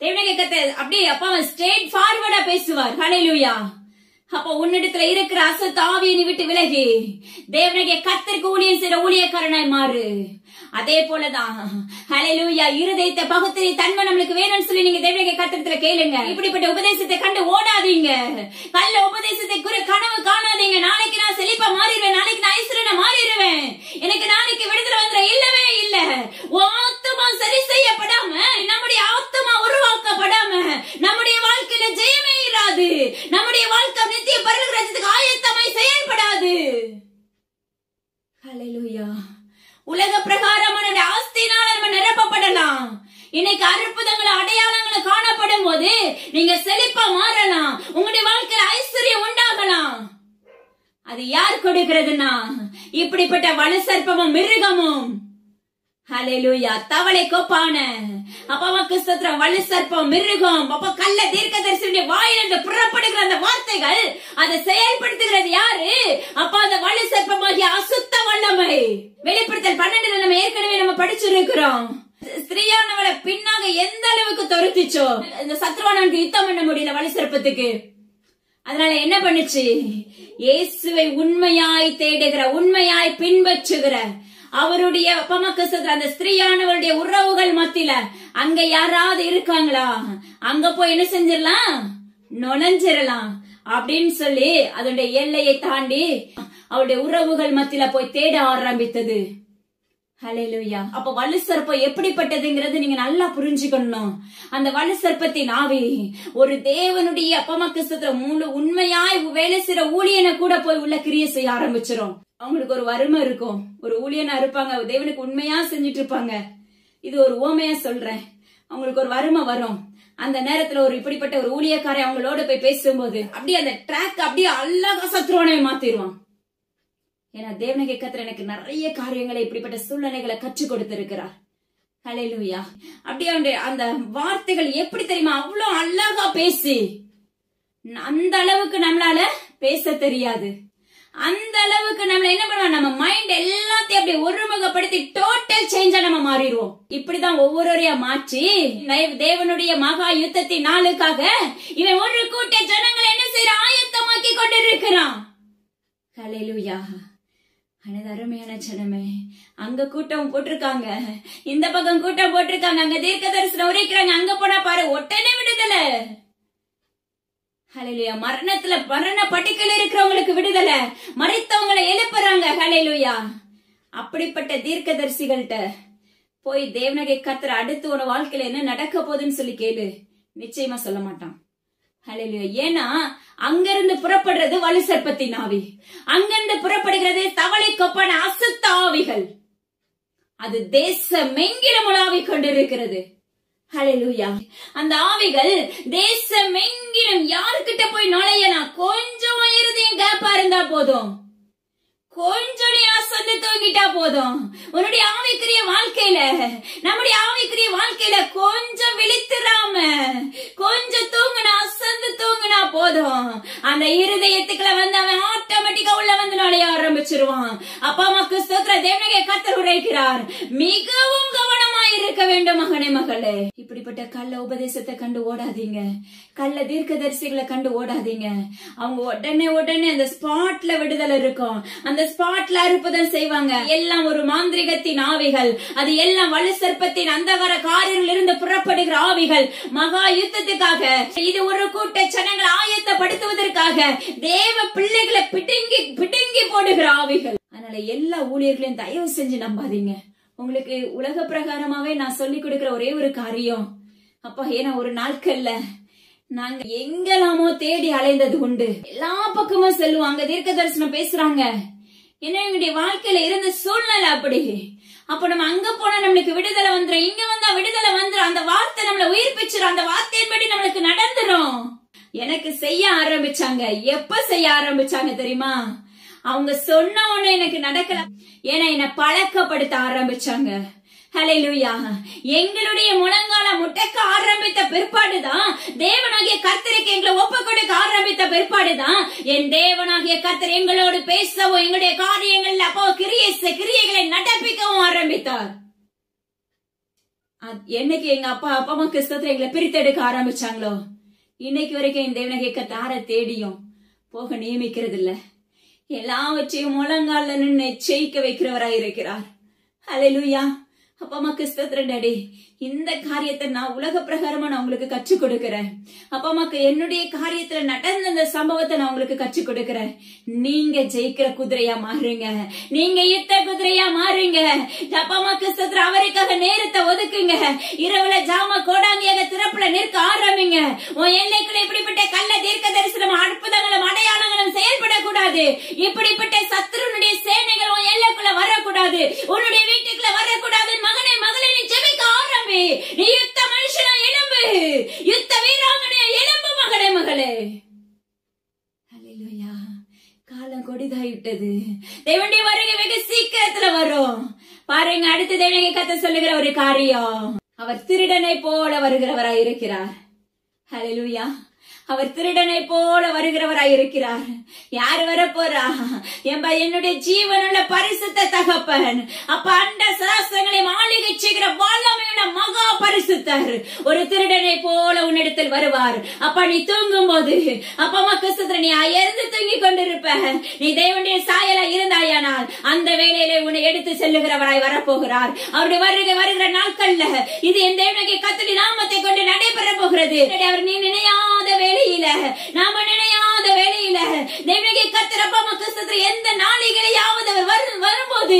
S1: தேவனுடைய கர்த்தர் அப்படியே அப்பா ஸ்ட்ரெயிட் ஃபார்வர்டா பேசுவார். ஹல்லேலூயா. அப்ப உன்னிடத்துல இருக்கிற அசுத்த ஆவியை நீ விட்டு விலகி தேவனுடைய கர்த்தருக்கு ஊழியம் செய்யற ஊழியக்காரனாய் மாறு. அதே போலதான் ஹல்லேலூயா. இருதயத்தை பகுத்தறி தன்மை நம்மளுக்கு வேணும்னு சொல்லி நீங்க தேவனுடைய கர்த்தரத்துல கேளுங்க. இப்படிப்பட்ட உபதேசத்தை கண்டு ஓடாதீங்க. கள்ள உபதேசத்தை கனவு காணாதீங்க. நாளைக்கு நான் செழிப்பா மாறிடுவேன், நாளைக்கு நான் ஐஸ்வர்யனா மாறிடுவேன், எனக்கு நாளைக்கு விடுதலை வந்துட இல்லவே இல்ல. ஆத்துமா சரி செய்யப்படாம, நம்முடைய ஆத்துமா உருவாக்கப்படாம நம்முடைய வாழ்க்கையில ஜெயமே இராது. நம்முடைய வாழ்க்கை நித்திய பரலோகத்துக்கு ஆயத்தமாய் செயல்படாது. ஹல்லேலூயா. உலக பிரகாரமான ஆஸ்தியினால நம்ம நிரப்பப்படலாம். இன்னைக்கு அற்புதங்கள் அடையாளங்கள் காணப்படும் போது நீங்க செழிப்பா மாறலாம், உங்களுடைய வாழ்க்கையில ஐஸ்வர்யம் உண்டாகலாம். அது யார் கொடுக்கிறதுனா இப்படிப்பட்ட வலு சர்ப்பமும் மிருகமும். ஹல்லேலூயா. தவளை கோப்பான அப்பாவுக்கு ஸ்தோத்திரம். வலு சர்ப்பம், மிருகம், அப்ப கள்ள தீர்க்கதரிசியுடைய வாயிலிருந்து புறப்படுகிற அந்த வார்த்தைகள் அதை செயல்படுத்துகிறது யாரு? அப்ப அந்த வலு சர்ப்பமாகிய அசுத்த வல்லமை. வெளிப்படுத்தல் 12 நம்ம ஏற்கனவே நம்ம படிச்சிருக்கிறோம். ஸ்திரீயானவளை பின்னாக எந்த அளவுக்கு தொருத்திச்சோ இந்த சத்ருவானவனுக்கு யுத்தம் பண்ண முடியல வலு சர்ப்பத்துக்கு. அதனால என்ன பண்ணுச்சு? இயேசுவை உண்மையாய் தேடுகிற, உண்மையாய் பின்பற்றுகிற அவருடைய அந்த ஸ்திரீயானவருடைய உறவுகள் மத்தியில அங்க யாராவது இருக்காங்களா, அங்க போய் என்ன செஞ்சிடலாம், நுழைஞ்சிடலாம் அப்படின்னு சொல்லி அதனுடைய எல்லையை தாண்டி அவருடைய உறவுகள் மத்தியில போய் தேட ஆரம்பித்தது. ஹல்லேலூயா. அப்ப வலு சர்ப்பம் எப்படிப்பட்டதுங்கிறது நீங்க நல்லா புரிஞ்சுக்கணும். அந்த வலு சர்ப்பத்தின் ஆவி ஒரு தேவனுடைய அப்பமக்கு முழு உண்மையாய் வேலை செய்யற ஊழியனை கூட போய் உள்ள கிரியை செய்ய ஆரம்பிச்சிரும். அவங்களுக்கு ஒரு வறுமை இருக்கும், ஒரு ஊழியனா இருப்பாங்க, தேவனுக்கு உண்மையா செஞ்சுட்டு இருப்பாங்க. இது ஒரு உவமையா சொல்றேன். அவங்களுக்கு ஒரு வறுமை வரும். அந்த நேரத்துல ஒரு இப்படிப்பட்ட ஒரு ஊழியக்காரை அவங்களோட போய் பேசும்போது அப்படியே அந்த ட்ராக் அப்படியே அழகா சத்ருவானை மாத்திடுவான். ஏன்னா தேவனாகிய கர்த்தர் எனக்கு நிறைய காரியங்களை இப்படிப்பட்ட சூழ்நிலைகளை கற்றுக் கொடுத்திருக்கிறார். ஹல்லேலூயா. அப்படியே அந்த வார்த்தைகள் எப்படி தெரியுமா, அவ்வளவு அழகா பேசி, அந்த அளவுக்கு நம்மளால பேச தெரியாது. அந்த அளவுக்கு நம்மள என்ன பண்ணுவோம், நம்ம மைண்ட் எல்லாத்தையும் அப்படி ஒருமுகப்படுத்தி டோட்டல் சேஞ்சா நம்ம மாறிடுவோம். இப்படிதான் ஒவ்வொருவரையா மாற்றி தேவனுடைய மகா யுத்தத்தின் நாளுக்காக இவன் ஒரு கூட்ட ஜனங்களை என்ன செய்யற, ஆயத்தமாக்கி கொண்டிருக்கிறான். ஹல்லேலூயா. அருமையான ஜனமே, அங்க கூட்டம் போட்டிருக்காங்க, இந்த பக்கம் கூட்டம் போட்டிருக்காங்க, அங்க தீர்க்க தரிசனம் உரைக்கிறாங்க, அங்க போனா பாரு உடனே விடுதலை. ஹல்லேலூயா. மரண பட்டிக்கல இருக்கிறவங்களுக்கு விடுதலை, மரித்தவங்களை எழுப்புறாங்க. ஹல்லேலூயா. அப்படிப்பட்ட தீர்க்கதரிசிகள்கிட்ட போய் தேவனாகிய கர்த்தர் அடுத்து உன வாழ்க்கையில என்ன நடக்க போகுதுன்னு சொல்லி கேளு, நிச்சயமா சொல்ல மாட்டான். ஹல்லேலூயா. ஏன்னா அங்கிருந்து புறப்படுறது வலு சர்ப்பத்தின் ஆவி, அங்கிருந்து புறப்படுகிறது தவளை கொப்பான அசுத்த ஆவிகள். அது தேசமெங்கிலும் உலாவிக் கொண்டிருக்கிறது. ஹல்லேலூயா. அந்த ஆவிகள் தேசமெங்கிலும் யாருக்கிட்ட போய் நுழையலாம், கொஞ்சம் இருதயம் கேப்பா இருந்தா போதும், கொஞ்சம் நீ அசந்து தூங்கிட்டா போதும். உன்னுடைய ஆவிக்குரிய வாழ்க்கையில, நம்முடைய ஆவிக்குரிய வாழ்க்கையில கொஞ்சம் விழித்திராம கொஞ்சம் தூங்குனா, அசந்து தூங்குனா போதும், அந்த இருதயத்துக்குள்ள வந்து அவன் ஆட்டோமேட்டிக்கா உள்ள வந்து நுழைய ஆரம்பிச்சிருவான். அப்பா அம்மாக்கு ஸ்தோத்திர. தேவனாகிய கர்த்தர் உரைக்கிறார், மிகவும் கவனமாய் இருக்க வேண்டும் மகனே மகளே. இப்படிப்பட்ட கள்ள உபதேசத்தை கண்டு ஓடாதீங்க, கள்ள தீர்க்கதரிசிகளை கண்டு ஓடாதீங்க. அவங்க உடனே அந்த ஸ்பாட்ல விடுதலை இருக்கும், அந்த ஸ்பாட்ல அற்புதம் செய்வாங்க. எல்லாம் ஒரு மாந்திரிகத்தின் ஆவிகள், அது எல்லாம் வலு சர்ப்பத்தின் அந்தகார காரில் இருந்து புறப்படுகிற ஆவிகள். மகா யுத்தத்துக்காக இது ஒரு கூட்ட ஜனங்களை ஆயத்தப்படுத்துவதற்காக தேவ பிள்ளைகளை பிடுங்கி போடுகிற ஆவிகள். அதனால எல்லா ஊழியர்களையும் தயவு செஞ்சு நம்பாதீங்க. உங்களுக்கு உலக பிரகாரமாவே நான் சொல்லிக் கொடுக்கிற ஒரே ஒரு காரியம், அப்பா, ஏன்னா ஒரு நாட்கள்ல நாங்க எங்கெல்லாமோ தேடி அலைந்தது உண்டு, எல்லா பக்கமும் செல்லுவாங்க, தீர்க்க தரிசனம் பேசுறாங்க. ஏன்னா எங்களுடைய வாழ்க்கையில இருந்த சூழ்நிலை அப்படி. அப்ப நம்ம அங்க போனா நம்மளுக்கு விடுதலை வந்துடும், இங்க வந்தா விடுதலை வந்துடும், அந்த வார்த்தை நம்மள உயிர்ப்பிச்சிடும், அந்த வார்த்தையின்படி நம்மளுக்கு நடந்துரும். எனக்கு செய்ய ஆரம்பிச்சாங்க. எப்ப செய்ய ஆரம்பிச்சாங்க தெரியுமா? அவங்க சொன்ன உடனே எனக்கு நடக்கல, ஏன்னா என்ன பழக்கப்படுத்த ஆரம்பிச்சாங்க. ஹல்லேலூயா. எங்களுடைய முழங்கால முட்டக்க ஆரம்பித்த பிற்பாடுதான், தேவனாகிய கர்த்தருக்கு எங்களை ஒப்பு கொடுக்க ஆரம்பித்த பிற்பாடுதான் என் தேவனாகிய கர்த்தர் எங்களோடு பேசவும், எங்களுடைய காரியங்கள்ல அப்போ கிரியைகளை நடப்பிக்கவும் ஆரம்பித்தார். என்னைக்கு எங்க அப்பா அம்மா கிறிஸ்தவத்தை எங்களை பிரித்தெடுக்க ஆரம்பிச்சாங்களோ, இன்னைக்கு வரைக்கும் என் தேவனாகிய கர்த்தர் தேடியும் போக நியமிக்கிறது இல்ல, எல்லாவற்றையும் முழங்கால நின்று ஜெயிக்க வைக்கிறவராய் இருக்கிறார். ஹல்லேலூயா. அப்பா அம்மாக்கு ஸ்தோத்திரம் டாடி. இந்த காரியத்தை நான் உலக பிரகாரமா நான் உங்களுக்கு கற்றுக் கொடுக்கிறேன். அப்பா அம்மாக்கு என்னுடைய காரியத்துல நடந்த இந்த சம்பவத்தை நான் உங்களுக்கு கற்றுக் கொடுக்கிறேன். நீங்க ஜெயிக்கிற குதிரையா மாறுங்க, நீங்க யுத்த குதிரையா மாறுங்க. அப்பா அம்மாக்கு ஸ்தோத்திரம். அவருக்காக நேரத்தை ஒதுக்குங்க. இரவுல ஜாம கோடாங்கியாக திறப்புல நிற்க ஆரம்பிங்க. உன் எல்லைக்குள்ள இப்படிப்பட்ட கள்ள தீர்க்க தரிசனம், அற்புதங்களும் அடையாளங்களும் செயல்படக்கூடாது. இப்படிப்பட்ட சத்துருனுடைய சேனைகள் உன் எல்லைக்குள்ள வரக்கூடாது, உன்னுடைய வீட்டுக்குள்ள வரக்கூடாது. மகனே மகளே, நீ ஜெபிக்க ஆரம்பி. நீ யுத்த மனுஷனா எழும்பு, யுத்த வீராங்கனையா எழும்பு மகனே மகளே. ஹல்லேலூயா. காலம் கொடிதாயிட்டது. தேவனுடைய வருகை வெகு சீக்கிரத்துல வரும். பாருங்க, அடுத்து தேவனாகிய கர்த்தர் சொல்லுகிற ஒரு காரியம், அவர் திருடனை போல வருகிறவராய் இருக்கிறார். ஹல்லேலூயா. அவர் திருடனை போல வருகிறவராய் இருக்கிறார். யார் வர போறா? என்னுடைய ஜீவனுள்ள பரிசுத்த தகப்பன், அப்ப அண்ட சராசரங்களை ஆளுகை செய்கிற வல்லமையுள்ள மகா பரிசுத்தர் ஒரு திருடனை போல உன்னிடத்தில் வருவார். அப்ப நீ தூங்கும் போது, அப்ப மக்கள் நீ அயர்ந்து தூங்கி கொண்டிருப்ப, நீ தேவனுடைய சாயலா இருந்தாயானால் அந்த வேளையிலே உன்னை எடுத்து செல்லுகிறவராய் வரப்போகிறார். அவருடைய வருகிற நாட்கள்ல இது என் தேவனுடைய கர்த்தருடைய நாமத்தை கொண்டு நடைபெற போகிறது. அவர் நீ நினையாத வேளையில, நாம நினையாத வேளையில தேவனுடைய கர்த்தர் அப்பா மக்கள் எந்த நாளிகளையாவது வரும்போது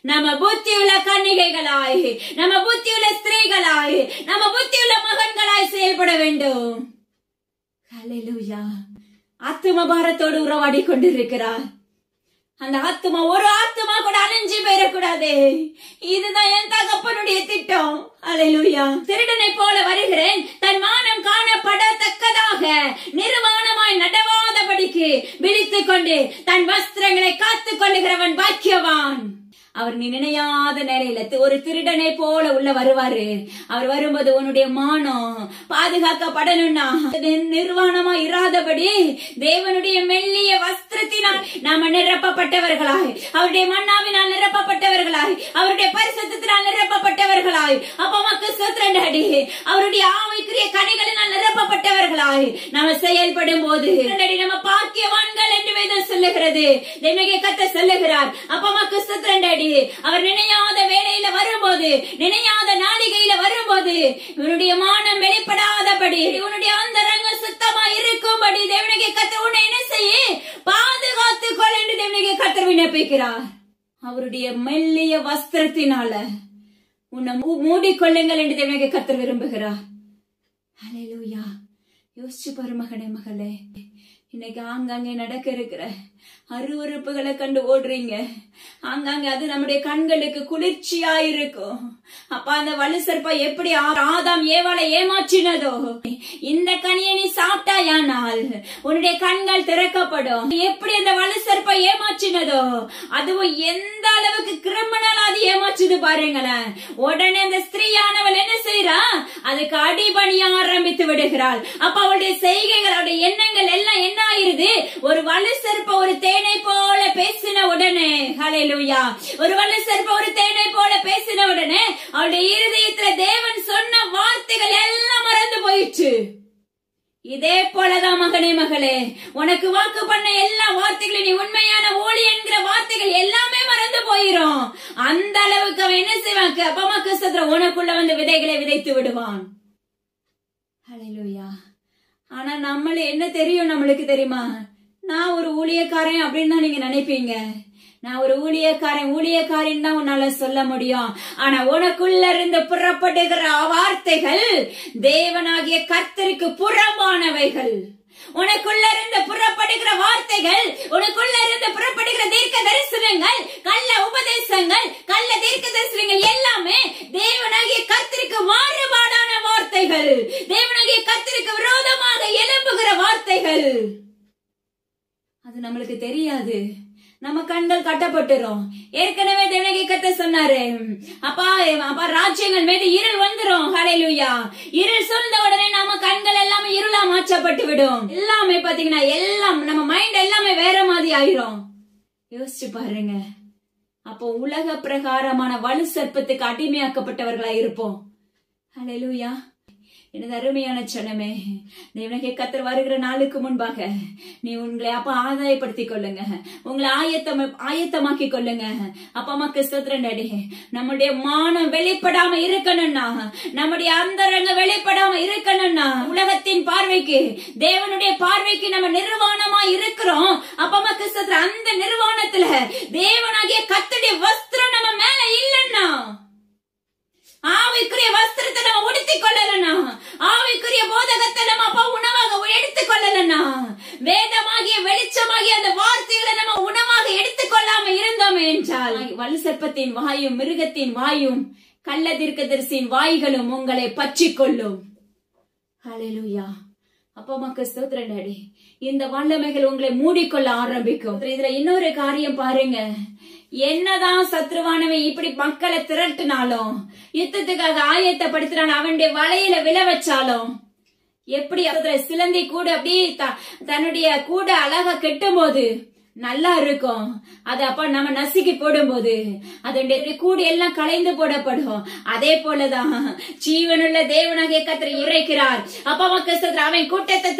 S1: நம்ம புத்தியுள்ள கன்னிகைகளாய், நம்ம புத்தியுள்ள ஸ்திரீகளாய், நம்ம புத்தியுள்ள மகன்களாய் செயல்பட வேண்டும். ஹல்லேலூயா. ஆத்தும பாரத்தோடு உறவாடி கொண்டிருக்கிறார். அந்த ஆத்துமா, ஒரு ஆத்துமா கூட அழிஞ்சு போயிடக்கூடாது. இதுதான் என் தகப்பனுடைய திட்டம். ஹல்லேலூயா. திருடனை போல வருகிறேன், தன் மானம் காணப்படத்தக்கதாக நிர்வாணமாய் நடவாதபடிக்கு நாளைக்கு விழித்துக் கொண்டு தன் வஸ்திரங்களை காத்துக் கொள்ளுகிறவன் பாக்கியவான். அவர் நீ நினையாத நிலையில ஒரு திருடனை போல உள்ள வருவாரு. அவர் வரும்போது உன்னுடைய மானம் பாதுகாக்கப்படணும்னா நிர்வாணமா இராதபடி தேவனுடைய மெல்லிய வஸ்திரத்தினால் நாம நிரப்பப்பட்டவர்களாய், அவருடைய மன்னாவினால் நிரப்பப்பட்டவர்களாய், அவருடைய பரிசுத்தத்தினால் நிரப்பப்பட்டவர்களாய், அப்பமாக்கு சோத்திரண்டாடி அவருடைய ஆவிக்குரிய கனிகளினால் நிரப்பப்பட்டவர்களாய் நாம செயல்படும் போது நம்ம பாக்கியவான்கள் என்று வேதம் சொல்லுகிறது. தேவனுடைய கர்த்தர் சொல்லுகிறார். அப்பமாக்கு சோத்திரண்டாடி அவர் நினையாத வேளையில வரும்போது, நினையாத நாளிகையில வரும்போது இவனுடைய மானம் வெளிப்படாதபடி, இவனுடைய அந்தரங்க சுத்தமா இருக்கும்படி தேவனுடைய கர்த்தர் உன்னை என்ன செய்ய பாதுகாத்துக் கொள் என்று தேவனுடைய கர்த்தர் விண்ணப்பிக்கிறார். அவருடைய மெல்லிய வஸ்திரத்தினால உன்னை மூடிக்கொள்ளுங்கள் என்று தேவனுடைய கர்த்தர் விரும்புகிறார். ஹல்லேலூயா. யோசிச்சு பாரு மகனே, மகளே, இன்னைக்கு ஆங்காங்கே நடக்க இருக்கிற அருவருப்புகளை கண்டு ஓடுறீங்க. ஆங்காங்க அது நம்முடைய கண்களுக்கு குளிர்ச்சியா இருக்கும். அப்ப அந்த வலுசற்ப எப்படி ஆதாம் ஏவாளை ஏமாற்றினதோ, இந்த கனியை நீ சாப்பிட்டாயானால் உன்னுடைய கண்கள் திறக்கப்படும். எப்படி அந்த வலுசற்ப ஏமாற்றினதோ, அதுவும் எந்த அளவுக்கு கிரிமினல் அது ஏமாற்றுது பாருங்களேன். உடனே அந்த ஸ்திரீயானவள் என்ன செய்யறா, அதுக்கு அடிபணிய ஆரம்பித்து விடுகிறாள். அப்ப அவளுடைய செய்கைகள், அவருடைய எண்ணங்கள் எல்லாம் என்ன ஆயிருது, ஒரு வலுசற்ப ஒரு தேனை போல பேசின உடனே, ஹல்லேலூயா, ஒரு வலுசற்ப ஒரு தேனை போல பேசின உடனே அவளுடைய இருதயத்துல தேவன் சொன்ன வார்த்தைகள் எல்லாம் மறந்து போயிடுச்சு. இதே போலதான் மகனே, மகளே, உனக்கு வாக்கு பண்ண எல்லா வார்த்தைகளும், நீ உண்மையான ஊழி என்கிற வார்த்தைகள் எல்லாமே மறந்து போயிரும். அந்த அளவுக்கு அவன் என்ன செய்வான், அப்பமாக்கு சத்ர உனக்குள்ள வந்து விதைகளை விதைத்து விடுவான். ஹல்லேலூயா. ஆனா நம்மள என்ன தெரியும், நம்மளுக்கு தெரியுமா, நான் ஒரு ஊழியக்காரன் அப்படின்னு தான் நீங்க நினைப்பீங்க. நான் ஒரு ஊழியக்காரன் தான் உன்னால சொல்ல முடியும். ஆனா உனக்குள்ள இருந்து புறப்படுகிற வார்த்தைகள் தேவனாகிய கர்த்தருக்கு புறம்பானவைகள். உனக்குள்ள இருந்து புறப்படுகிற வார்த்தைகள், உனக்குள்ள இருந்து புறப்படுகிற தீர்க்க தரிசனங்கள், கள்ள உபதேசங்கள், கள்ள தீர்க்க தரிசனங்கள் எல்லாமே தேவனாகிய கர்த்தருக்கு மாறுபாடான வார்த்தைகள், தேவனாகிய கர்த்தருக்கு விரோதமாக எழும்புகிற வார்த்தைகள். அது நம்மளுக்கு தெரியாது. நம்ம கண்கள் கட்டப்பட்டுரும். ஏற்கனவே தேவனாகிய கர்த்தர் சொன்னாரு, அப்பா ராஜ்யங்கள் மீது இருள் வந்துரும். ஹல்லேலூயா. இருள் சொல்ந்த உடனே நம்ம கண்கள் எல்லாமே இருளா மாற்றப்பட்டு விடும். எல்லாமே பாத்தீங்கன்னா எல்லாம் நம்ம மைண்ட் எல்லாமே வேற மாதிரி ஆயிரும். யோசிச்சு பாருங்க. அப்போ உலக பிரகாரமான வலு சர்ப்பத்துக்கு அடிமையாக்கப்பட்டவர்களா இருப்போம். ஹல்லேலூயா. எனது அருமையான சனமே, தேவனாகிய கர்த்தர் வருகிற நாளுக்கு முன்பாக நீ உங்களை அப்ப ஆதாயப்படுத்திக் கொள்ளுங்க, உங்களை ஆயத்தமாக்கி கொள்ளுங்க. அப்பமாக்கு ஸ்தோத்திரம் டாடி. நம்முடைய மானம் வெளிப்படாம இருக்கணும்னா, நம்முடைய அந்தரங்க வெளிப்படாம இருக்கணும்னா, உலகத்தின் பார்வைக்கு தேவனுடைய பார்வைக்கு நம்ம நிர்வாணமா இருக்கிறோம். அப்பமாக்கு ஸ்தோத்திரம். அந்த நிர்வாணத்துல தேவனாகிய கர்த்தருடைய வஸ்திரம் நம்ம மேல இல்லைன்னா, ஆவிக்குரிய வஸ்திரத்தை நம்ம உடுத்திக் கொள்ளலனா, ஆவிக்குரிய போதகத்தை நம்ம அப்பா உணவாக எடுத்துக் கொள்ளலனா, வேதமாகிய வெளிச்சமாகிய அந்த வார்த்தைகளை நம்ம உணவாக எடுத்துக் கொள்ளாம இருந்தோமே என்றால், வலு சர்ப்பத்தின் வாயும் மிருகத்தின் வாயும் கள்ள தீர்க்கதரிசியின் வாய்களும் உங்களை பற்றிக் கொள்ளும். ஹல்லேலூயா. அப்பமாக்கு ஸ்தோத்திரம் டாடி. இந்த வல்லமைகள் உங்களை மூடிக்கொள்ள ஆரம்பிக்கும். இதுல இன்னொரு காரியம் பாருங்க. என்னதான் சத்ருவானவன் இப்படி மக்களை திரட்டினாலும், யுத்தத்துக்காக ஆயத்தப்படுத்தினாலும், அவனுடைய வலையில விழ வச்சாலும், எப்படி சிலந்தி கூட அப்படி தன்னுடைய கூட அழகா கெட்டும் போது நல்லா இருக்கும். அது அப்ப நம்ம நசுக்கி போடும் போது அதனுடைய கூடு எல்லாம் களைந்து போடப்படும். அதே போலதான் ஜீவனுள்ள தேவனாகிய கர்த்தர் இறைக்கிறார். அப்பமாக்கு ஸ்தோத்திரம். அவன் கூட்டத்தை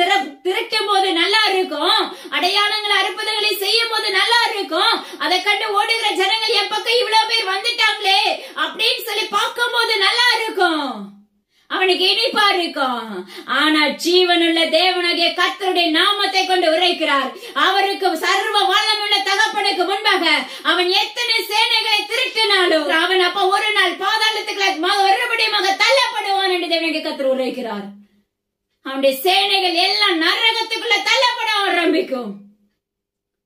S1: திரட்டும் போது நல்லா இருக்கும், அடையாளங்கள் அற்புதங்களை செய்யும் போது நல்லா இருக்கும். அதை கண்டு ஓடுகிற ஜனங்கள் என் பக்கம் இவ்வளவு பேர் வந்துட்டாங்களே அப்படின்னு சொல்லி பார்க்கும் போது நல்லா இருக்கும், அவனுக்கு இனிப்பா இருக்கும். ஆனா ஜீவனுள்ள தேவனாகிய கர்த்தருடைய நாமத்தை கொண்டு உரைக்கிறார். அவருக்கு சர்வ வல்லமுள்ள தகப்பனுக்கு முன்பாக அவன் எத்தனை சேனைகளை திரட்டினாலும் அவன் அப்ப ஒரு நாள் பாதாளத்துக்கு மறுபடியும் தள்ளப்படுவான் என்று தேவனாகிய கர்த்தர் உரைக்கிறார். அவனுடைய சேனைகள் எல்லாம் நரகத்துக்குள்ள தள்ளப்பட ஆரம்பிக்கும்.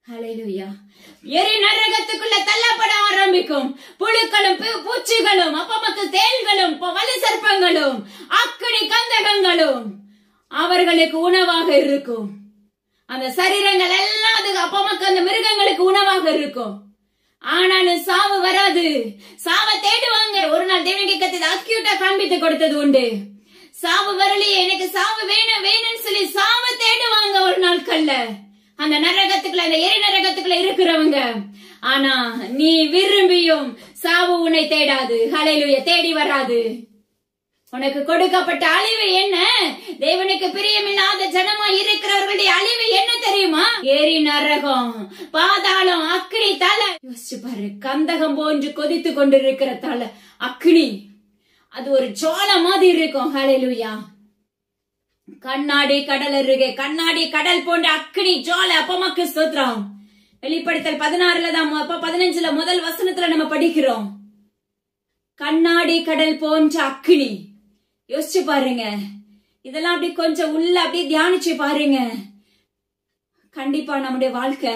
S1: ஹல்லேலூயா. எரி நரகத்துக்குள்ள தள்ளப்பட ஆரம்பிக்கும். புழுக்களும் பூச்சிகளும் அப்பமக்கு தேள்களும் வலு சர்ப்பங்களும் அக்கினி கந்தகங்களும் அவர்களுக்கு உணவாக இருக்கும். அந்த சரீரங்கள் எல்லாம் அது அப்பா அம்மாக்கு அந்த மிருகங்களுக்கு உணவாக இருக்கும். ஆனாலும் சாவு வராது. சாவை தேடுவாங்க. ஒரு நாள் தேவனுக்கு கத்தி அக்யூட்டா காண்பித்து கொடுத்தது உண்டு. சாவு வரலையே, எனக்கு சாவு வேணும் வேணும்னு சொல்லி சாவை தேடுவாங்க ஒரு நாட்கள்ல அந்த நரகத்துக்குள்ள, அந்த எரி நரகத்துக்குள்ள இருக்கிறவங்க. ஆனா நீ விரும்பியும் சாவு உன்னை தேடாது. ஹல்லேலூயா, தேடி வராது. உனக்கு கொடுக்கப்பட்ட அழிவு என்ன? தேவனுக்கு பிரியமில்லாத ஜனமா இருக்கிறவர்களுடைய அழிவு என்ன தெரியுமா? எரி நரகம், பாதாளம், அக்னி தலை. யோசிச்சு பாரு, கந்தகம் போன்று கொதித்து கொண்டிருக்கிற தலை அக்னி, அது ஒரு ஜுவாலை மாதிரி இருக்கும். ஹல்லேலூயா. கண்ணாடி கடல் அருகே, கண்ணாடி கடல் போன்ற அக்னி ஜுவாலை. அப்பமாக்கு ஸ்தோத்திரம். வெளிப்படுத்தல் 16 தான் 15 முதல் வசனத்துல நம்ம படிக்கிறோம். கண்ணாடி கடல் போன்ற அக்னி. யோசிச்சு பாருங்க. இதெல்லாம் அப்படி கொஞ்சம் உள்ள அப்படியே தியானிச்சு பாருங்க. கண்டிப்பா நம்முடைய வாழ்க்கை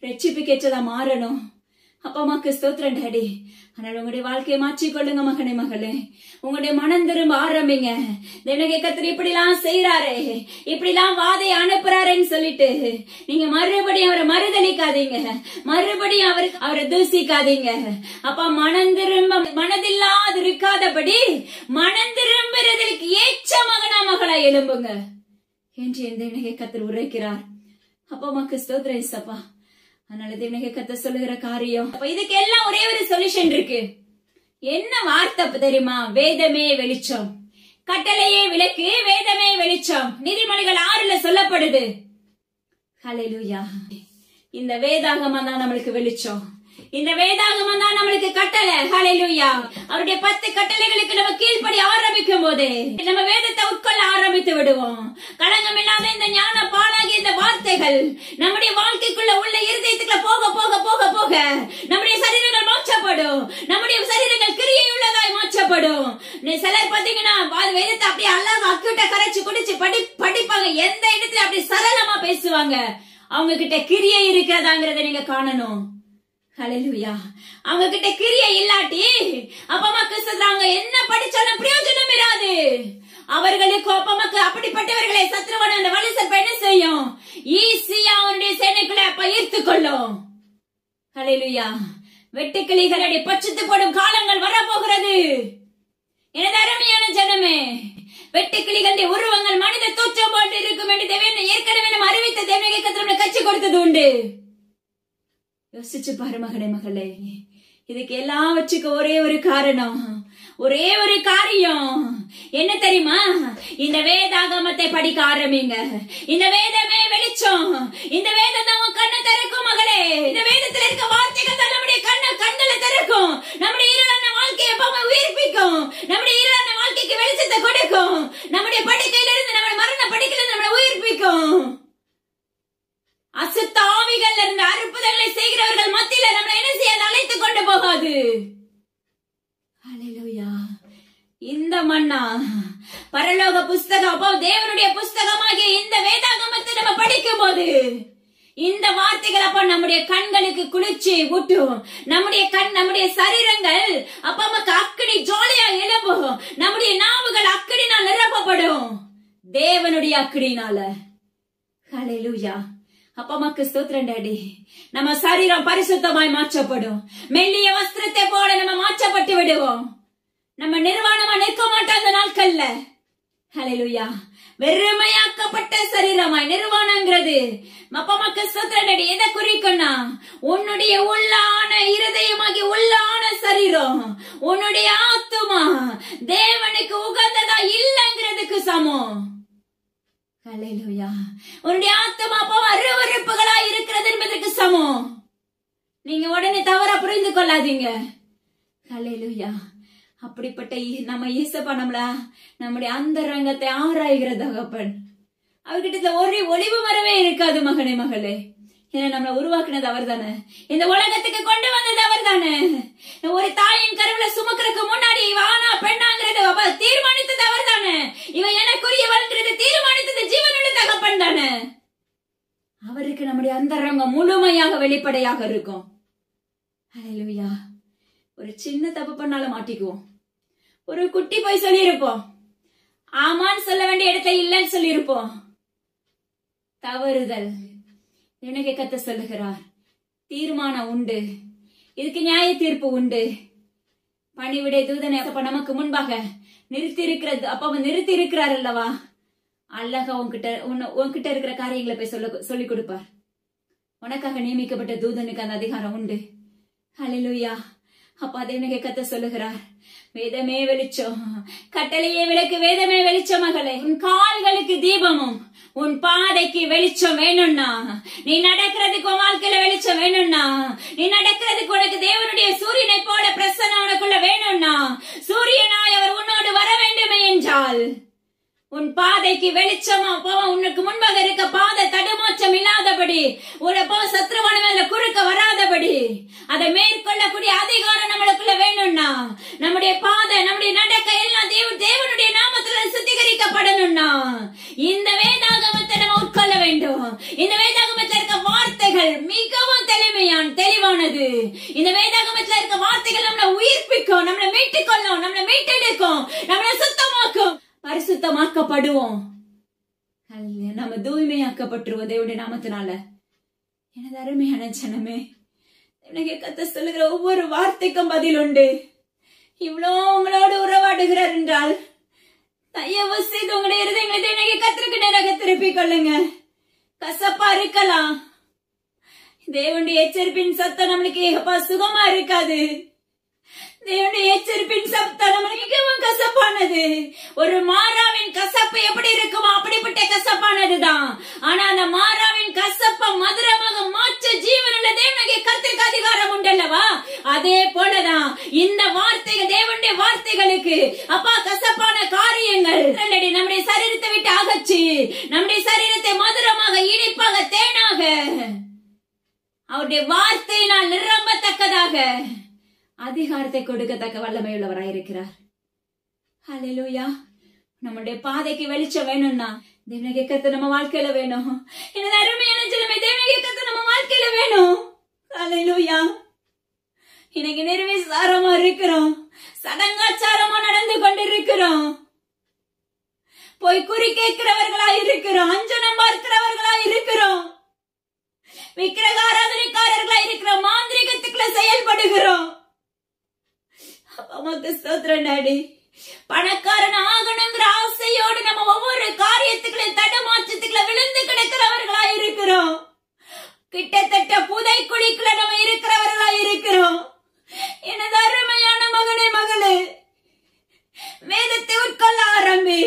S1: ரட்சிப்புக்கேற்றதா மாறணும். அப்பா அம்மாக்கு ஸ்தோத்திரம் டாடி. ஆனால் உங்களுடைய வாழ்க்கையை மாற்றிக்கொள்ளுங்க மகனே மகளே. உங்களுடைய மனம் திரும்ப ஆரம்பிங்க. தேவனுடைய கர்த்தர் இப்படி எல்லாம் செய்யறாரு, இப்படி எல்லாம் வாதை அனுப்புறாருன்னு சொல்லிட்டு நீங்க மறுபடியும் அவரை மறுதளிக்காதீங்க, மறுபடியும் அவரை தூசிக்காதீங்க. அப்பா மனம் திரும்ப மனதில்லாது இருக்காதபடி மனம் திரும்புறதற்கு ஏற்ற மகனா மகளா எழும்புங்க என்று எந்த தேவனுடைய கர்த்தர் உரைக்கிறார். அப்பா அம்மாக்கு ஸ்தோத்திரம் இயேசப்பா. அதனால தேவனுடைய கர்த்தர் சொல்லுகிற காரியம், இதுக்கு எல்லாம் ஒரே ஒரு சொல்யூஷன் இருக்கு. என்ன வார்த்தை தெரியுமா? வேதமே வெளிச்சம், கட்டளையே விளக்கு, வேதமே வெளிச்சம். நீதிமொழிகள் 6 சொல்லப்படுது. ஹல்லேலூயா. இந்த வேதாகமம் தான் நம்மளுக்கு வெளிச்சம். இந்த வேதாகமம் தான் நம்மளுக்கு கட்டளை. ஹல்லேலூயா. அவருடைய 10 கட்டளைகளுக்கு நம்ம கீழ்ப்படி ஆரம்பிக்கும் போது நம்ம வேதத்தை உட்கொள்ள ஆரம்பித்து விடுவோம். களங்கம் இல்லாத இந்த ஞான பாலாகிய இந்த வார்த்தைகள் நம்முடைய வாழ்க்கைக்குள்ள உள்ள இருதயத்துக்குள்ள போக போக போக போக நம்முடைய சரீரங்கள் மாற்றப்படும். நம்முடைய சரீரங்கள் கிரியை உள்ளதாய் மாற்றப்படும். சிலர் பாத்தீங்கன்னா வேதத்தை அப்படியே அழகா அக்யூட்டா கரைச்சு குடிச்சு படிப்பாங்க. எந்த இடத்துல அப்படி சரளமா பேசுவாங்க. அவங்க கிட்ட கிரியை இருக்கிறதாங்கிறத நீங்க காணணும். ஹல்லேலூயா. அவங்க கிட்ட கிரியை இல்லாட்டி அப்பா அம்மாக்கு சொல்றாங்க என்ன படிச்சாலும் பிரயோஜனம் இராது. அவர்களுக்கு அப்பா அம்மாக்கு அப்படிப்பட்டவர்களை சத்ருவான அந்த வலு சர்ப்ப என்ன செய்யும்? ஈஸியா அவனுடைய சேனைக்குள்ள ஈர்த்து கொள்ளும். ஹல்லேலூயா. வெட்டுக்கிளிகளுடைய பட்சித்து போடும் காலங்கள் வரப்போகிறது. எனது அருமையான ஜனமே, வெட்டுக்கிளிகளுடைய உருவங்கள் மனித தோற்றம் போன்று இருக்கும் என்று தேவன் ஏற்கனவே நம்ம அறிவித்த தேவனுடைய கர்த்தர் கட்சி கொடுத்தது உண்டு. யோசிச்சு பாரு மகனே மகளே. இதுக்கு எல்லாவற்றுக்கு ஒரே ஒரு காரணம், ஒரே ஒரு காரியம் என்ன தெரியுமா? இந்த வேதாகமத்தை படிக்க ஆரம்பிங்க. இந்த வேதமே வெளிச்சம். இந்த வேதம் தான் உன் கண்ணை திறக்கும் மகளே. இந்த வேதத்துல இருக்க வார்த்தைகள் தான் நம்முடைய கண்களை திறக்கும். நம்முடைய இருளான வாழ்க்கையை உயிர்ப்பிக்கும். நம்முடைய இருளான வாழ்க்கைக்கு வெளிச்சத்தை கொடுக்கும். நம்முடைய படுக்கையில இருந்து, நம்முடைய மரண படுக்கையில இருந்து நம்மளை உயிர்ப்பிக்கும். அசுத்த ஆவிகள் இருந்து அற்புதங்களை செய்கிறவர்கள் மத்தியில நம்மளை என்ன செய்ய அழைத்துக் கொண்டு போகாது. ஹல்லேலூயா. இந்த மன்னா பரலோக புஸ்தகம், தேவனுடைய புஸ்தகமாகிய இந்த வேதாகமத்தை நம்ம படிக்கும் போது இந்த வார்த்தைகள் அப்ப நம்முடைய கண்களுக்கு குளிர்ச்சி ஊட்டும். நம்முடைய சரீரங்கள் அப்ப நமக்கு அக்கினி ஜோலியா எழும்பும். நம்முடைய நாவுகள் அக்கினினால் நிரப்பப்படும், தேவனுடைய அக்கினினால. ஹல்லேலூயா. அப்பா அம்மாக்கு ஸ்தோத்திரம் டாடி. நம்ம சரீரம் பரிசுத்தமாய் மாற்றப்படும். மெல்லிய வஸ்திரத்தை போல நம்ம மாற்றப்பட்டு விடுவோம். நம்ம நிர்வாணமா நிற்க மாட்டோம் அந்த நாட்கள்ல. ஹல்லேலூயா. வெறுமையாக்கப்பட்ட சரீரமாய் நிர்வாணங்கிறது அப்பா அம்மாக்கு ஸ்தோத்திரம் டாடி. எதை குறிக்கும்னா உன்னுடைய உள்ளான இருதயமாகி உள்ளான சரீரம், உன்னுடைய ஆத்துமா தேவனுக்கு உகந்ததா இல்லங்கிறதுக்கு சமம். ஹல்லேலூயா. உன்னுடைய ஆத்துமா அருவருப்புகளா இருக்கிறது என்பதற்கு சமம். நீங்க உடனே தவறா புரிந்து கொள்ளாதீங்க. ஹல்லேலூயா. அப்படிப்பட்ட நம்ம இயேசப்பா நம்முடைய அந்தரங்கத்தை ஆராய்கிற தகப்பன். அவர்கிட்ட ஒரு ஒளிவு மரவே இருக்காது மகனே மகளே. ஏன்னா நம்மளை உருவாக்குனது அவர் தானே, இந்த உலகத்துக்கு கொண்டு வந்தது அவர் தானே. ஒரு தாயின் கருவில சுமக்கிறதுக்கு முன்னாடி ஆனா பெண்ணாங்கிறது தீர்மானித்தது அவர் தானே. இவன் எனக்குரியவள்ங்கிறது தீர்மானித்தது ஜீவனுள்ள தகப்பன் தானே. அவருக்கு நம்முடைய அந்தரங்கம் முழுமையாக வெளிப்படையாக இருக்கும். ஹல்லேலூயா. ஒரு சின்ன தப்பு பண்ணாலும் மாட்டிக்குவோம். ஒரு குட்டி போய் சொல்லியிருப்போம், ஆமான்னு சொல்ல வேண்டிய இடத்துல இல்லன்னு சொல்லியிருப்போம். தவறுதல். எனக்கு கத்த சொல்லுகிறார், தீர்மானம் உண்டு, இதுக்கு நியாய தீர்ப்பு உண்டு. பணிவிடை தூதனை அப்ப நமக்கு முன்பாக நிறுத்தி இருக்கிறது, அப்ப அவன் நிறுத்தி இருக்கிறார் அல்லவா, அழகா உன்கிட்ட இருக்கிற காரியங்களை போய் சொல்லி கொடுப்பார். உனக்காக நியமிக்கப்பட்ட தூதனுக்கு அந்த அதிகாரம் உண்டு. ஹல்லேலூயா. அப்ப அதை எனக்கு கத்த சொல்லுகிறார், வேதமே வெளிச்சம், கட்டளையே விளக்கு, வேதமே வெளிச்சம் மகளே. உன் கால்களுக்கு தீபமும் உன் பாதைக்கு வெளிச்சம் வேணும்னா, நீ நடக்கிறதுக்கு உன் வாழ்க்கையில வெளிச்சம் வேணும்னா, நீ நடக்கிறதுக்கு உனக்கு தேவனுடைய சூரியனை போல பிரசன்னம் உனக்குள்ள வேணும்னா, சூரியனாய் அவர் உன்னோடு வர வேண்டுமே என்றால் உன் பாதைக்கு வெளிச்சமா உனக்கு முன்பாக இருக்க பாதை தடுமாற்றம் இல்லாதபடி, உனப்போ சத்ருவான குறுக்க வராதபடி அதை மேற்கொள்ளக்கூடிய அதிகாரம் நம்மளுக்குள்ள வேணும்னா, நம்முடைய பாதை நம்முடைய நடக்க எல்லாம் தேவனுடைய நாமத்துல சுத்திகரிக்கப்படணும்னா இந்த வேதாகமத்தை நம்ம உட்கொள்ள வேண்டும். இந்த வேதாகமத்தில் இருக்க வார்த்தைகள் மிகவும் தெளிவானது. இந்த வேதாகமத்தில் இருக்க வார்த்தைகள் நம்மளை உயிர்ப்பிக்கும், நம்மளை மீட்டுக் கொள்ளும், நம்மளை மீட்டெடுக்கும், நம்மளை சுத்தமாக்கும், பரிசுத்தமாக்கப்படுவோம். நம்ம தூய்மையாக்கப்பட்டுருவோம் தேவனுடைய நாமத்தினால. எனது அருமையான ஜனமே, எனக்கு கத்த சொல்லுகிற ஒவ்வொரு வார்த்தைக்கும் பதில் உண்டு. இவ்வளோ உங்களோடு உறவாடுகிறார் என்றால் தயவு செய்து உங்களுடைய இருதயங்களை கத்திற்கு நேராக திருப்பிக் கொள்ளுங்க. கசப்பா இருக்கலாம், தேவனுடைய எச்சரிப்பின் சத்தம் நம்மளுக்கு சுகமா இருக்காது. தேவனுடைய எச்சரிப்பின் சத்தம் நம்மளுக்கு மிகவும் கசப்பானது. ஒரு மாறாவின் கசப்பு எப்படி இருக்குமோ அப்படிப்பட்ட கசப்பானதுதான். ஆனா அந்த மாறாவின் கசப்ப மதுரமாக மாற்ற ஜீவனுள்ள தேவனுடைய கர்த்தருக்கு அதிகாரம் உண்டல்லவா, அதே போலதான் இந்த வார்த்தைகள், தேவனுடைய வார்த்தைகளுக்கு அப்பா கசப்பான காரியங்கள் நம்முடைய சரீரத்தை விட்டு அகற்றி நம்முடைய சரீரத்தை மதுரமாக, இனிப்பாக, தேனாக அவருடைய வார்த்தையினால் நிரம்பத்தக்கதாக அதிகாரத்தை கொடுக்கத்தக்க வல்லமை உள்ளவராயிருக்கிறார். ஹல்லேலூயா. நம்முடைய பாதைக்கு வெளிச்சம் வேணும்னா தேவனுடைய கர்த்தர் நம்ம வாழ்க்கையில வேணும். எனது அருமையான ஜனமே, தேவனுடைய கர்த்தர் நம்ம வாழ்க்கையில வேணும். ஹல்லேலூயா. இன்னைக்கு நிர்விசாரமா இருக்கிறோம், சடங்காச்சாரமா நடந்து கொண்டிருக்கிறோம், போய் குறி கேட்கிறவர்களா இருக்கிறோம், அஞ்சனம் பார்க்கிறவர்களா இருக்கிறோம், விக்கிரக ஆராதனைக்காரர்களா இருக்கிறோம், மாந்திரிகத்துக்குள்ள செயல்படுகிறோம். நமக்கு ஸ்தோத்திரம் டாடி. பணக்காரன் ஆகணுங்கிற ஆசையோடு நம்ம ஒவ்வொரு காரியத்துக்குள்ள தடுமாற்றத்துக்குள்ள விழுந்து கிடக்கிறவர்களா இருக்கிறோம். கிட்டத்தட்ட புதை குழிக்குள்ள நம்ம இருக்கிறவர்களா இருக்கிறோம். எனது அருமையான மகனே, மகளே, வேதத்தை உட்கொள்ள ஆரம்பி,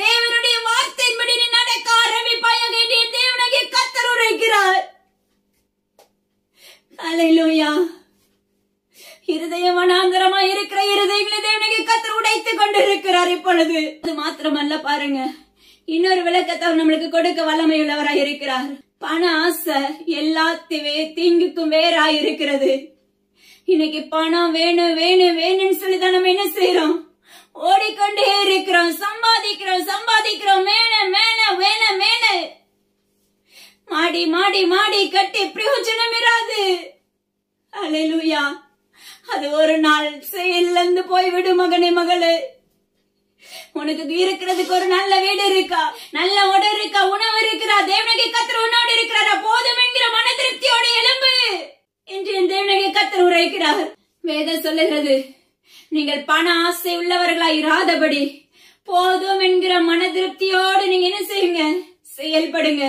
S1: தேவனுடைய வார்த்தையின்படி நீ நடக்க ஆரம்பிப்பாயாக என்று தேவனாகிய கர்த்தர் உரைக்கிறார். ஹல்லேலூயா. இருதயம் வனாந்தரமா இருக்கிற இருதயங்களை தேவனுடைய கர்த்தர் உடைத்துக் கொண்டிருக்கிறார் இப்பொழுது. அது மாத்திரமல்ல, பாருங்க, இன்னொரு விளக்கத்தை நம்மளுக்கு கொடுக்க வல்லமை உள்ளவராய் இருக்கிறார். பண ஆசை எல்லாத்துவே தீங்குக்கும் வேறாயிருக்கிறது. இன்னைக்கு பணம் வேணும் வேணும் வேணும்னு சொல்லிதான் நம்ம என்ன செய்யறோம், ஓடிக்கொண்டே இருக்கிறோம், சம்பாதிக்கிறோம், வேணும் வேணும் வேணும் வேணும், மாடி மாடி மாடி கட்டி பிரயோஜனம் இராது. ஹல்லேலூயா. அது ஒரு நாள் செயலிருந்து போய்விடும் மகனே, மகளே. உனக்கு இருக்கிறதுக்கு ஒரு நல்ல வீடு இருக்கா, நல்ல உடை இருக்கா, உணவு இருக்கிறா, தேவனுடைய கர்த்தர் உன்னோடு இருக்கிறாரா, போதும் என்கிற மன திருப்தியோடு எழும்பு என்று என் தேவனுடைய கர்த்தர் உரைக்கிறார். வேதம் சொல்லுகிறது, நீங்கள் பண ஆசை உள்ளவர்களாய் இராதபடி போதும் என்கிற மன திருப்தியோடு நீங்க என்ன செய்யுங்க, செயல்படுங்க.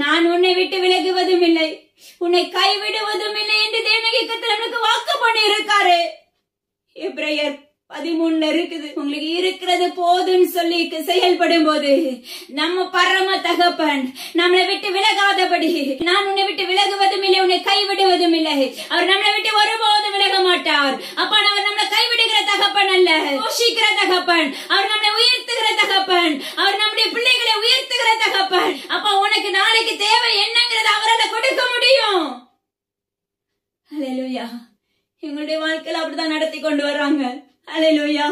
S1: நான் உன்னை விட்டு விலகுவதும் இல்லை, உன்னை கைவிடுவதும் இல்லை என்று தேவனுடைய கர்த்தர் நமக்கு வாக்கு பண்ணி இருக்காரு. எபிரேயர் 13 இருக்குது. உங்களுக்கு இருக்கிறது போதுன்னு சொல்லி செயல்படும் போது நம்ம பரம தகப்பன் நம்மளை விட்டு விலகாதபடி, நான் உன்னை விட்டு விலகுவதும் இல்லை, உன்னை கைவிடுவதும் இல்லை, அவர் நம்மளை விட்டு ஒருபோதும் விலக மாட்டார். அப்ப அவர் நம்மளை கைவிடுகிற தகப்பன் அல்ல, போஷிக்கிற தகப்பன், அவர் நம்மளை உயர்த்துகிற தகப்பன், அவர் நம்முடைய பிள்ளைகளை உயர்த்துகிற தகப்பன். அப்ப உனக்கு நாளைக்கு தேவை என்னங்கிறத அவரால் கொடுக்க முடியும். ஹல்லேலூயா. எங்களுடைய வாழ்க்கையில அப்படிதான் நடத்தி கொண்டு வர்றாங்க. ஹல்லேலூயா.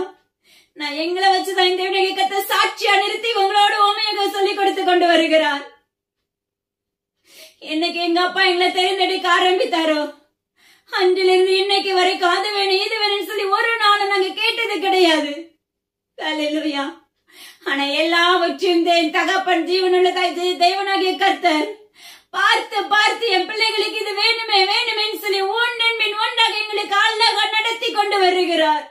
S1: நான் எங்களை வச்சுதான் இந்த தேவனுடைய கர்த்தர் சாட்சியா நிறுத்தி உங்களோட உண்மையாக சொல்லிக் கொடுத்து கொண்டு வருகிறார். என்னைக்கு எங்க அப்பா எங்களை தெரிந்தெடுக்க ஆரம்பித்தாரோ அன்றிலிருந்து இன்னைக்கு வரைக்கும் அது வேணும் இது வேணும்னு சொல்லி ஒரு நாளும் நாங்க கேட்டது கிடையாது. ஹல்லேலூயா. ஆனா எல்லாவற்றையும் என் தகப்பன் ஜீவனுள்ள தேவனாகிய கர்த்தர் பார்த்து பார்த்து என் பிள்ளைகளுக்கு இது வேணுமே வேணுமேன்னு சொல்லி ஒன்றன் ஒன்றாக எங்களுக்கு அழகா நடத்தி கொண்டு வருகிறார்.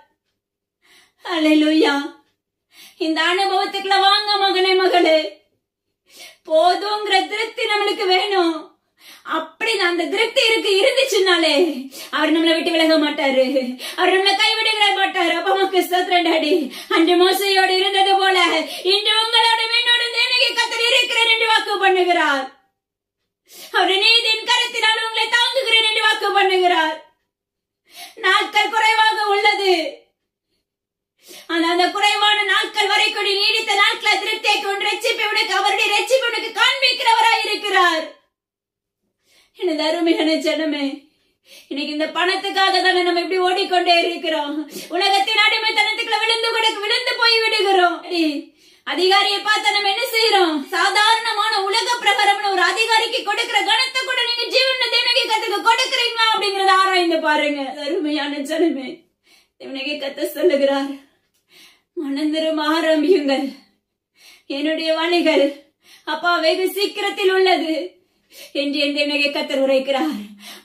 S1: அல்லேலூயா. இந்த அனுபவத்துக்குள்ள வாங்க மகனே மகளே, போதுங்கிற திருப்தி நம்மளுக்கு வேணும். அப்படி அந்த திருப்தி இருந்துச்சுனாலே அவர் நம்மளை விட்டு விலக மாட்டாரு, அவர் நம்மளை கைவிடுகிற மாட்டாரு. அப்ப நமக்கு ஸ்தோத்திரம் டாடி. அன்று மோசையோடு இருந்தது போல இன்று உங்களோட என்னோட தேவனாகிய கர்த்தர் இருக்கிறேன் என்று வாக்கு பண்ணுகிறார். அவர் நீதியின் கரத்தினால் உங்களை தாங்குகிறேன் என்று வாக்கு பண்ணுகிறார். நாட்கள் குறைவாக உள்ளது. அந்த குறைவான நாட்கள் வரைக்கும் நீடித்த நாட்களை திருப்தியை கொண்டு ரட்சிப்பை உனக்கு அவருடைய ரட்சிப்பை உனக்கு காண்பிக்கிறவராய் இருக்கிறார். எனது அருமையான ஜனமே, இன்னைக்கு இந்த பணத்துக்காக தானே நம்ம இப்படி ஓடிக்கொண்டே இருக்கிறோம். உலகத்தின் அடிமைத்தனத்துக்குள்ள விழுந்து போய் விடுகிறோம். அதிகாரியை பார்த்து நம்ம என்ன செய்யறோம்? சாதாரணமான உலக பிரகாரம் ஒரு அதிகாரிக்கு கொடுக்கிற கணத்தை கூட நீங்க ஜீவன தேவனாகிய கர்த்தருக்கு கொடுக்கிறீங்களா அப்படிங்கறத ஆராய்ந்து பாருங்க. அருமையான ஜனமே, தேவனாகிய கர்த்தர் சொல்லுகிறார், மனந்திரும் ஆரம்பியுங்கள். என்னுடைய வழிகள் அப்பா வெகு சீக்கிரத்தில் உள்ளது என்று என் தேவனாகிய கர்த்தர் உரைக்கிறார்.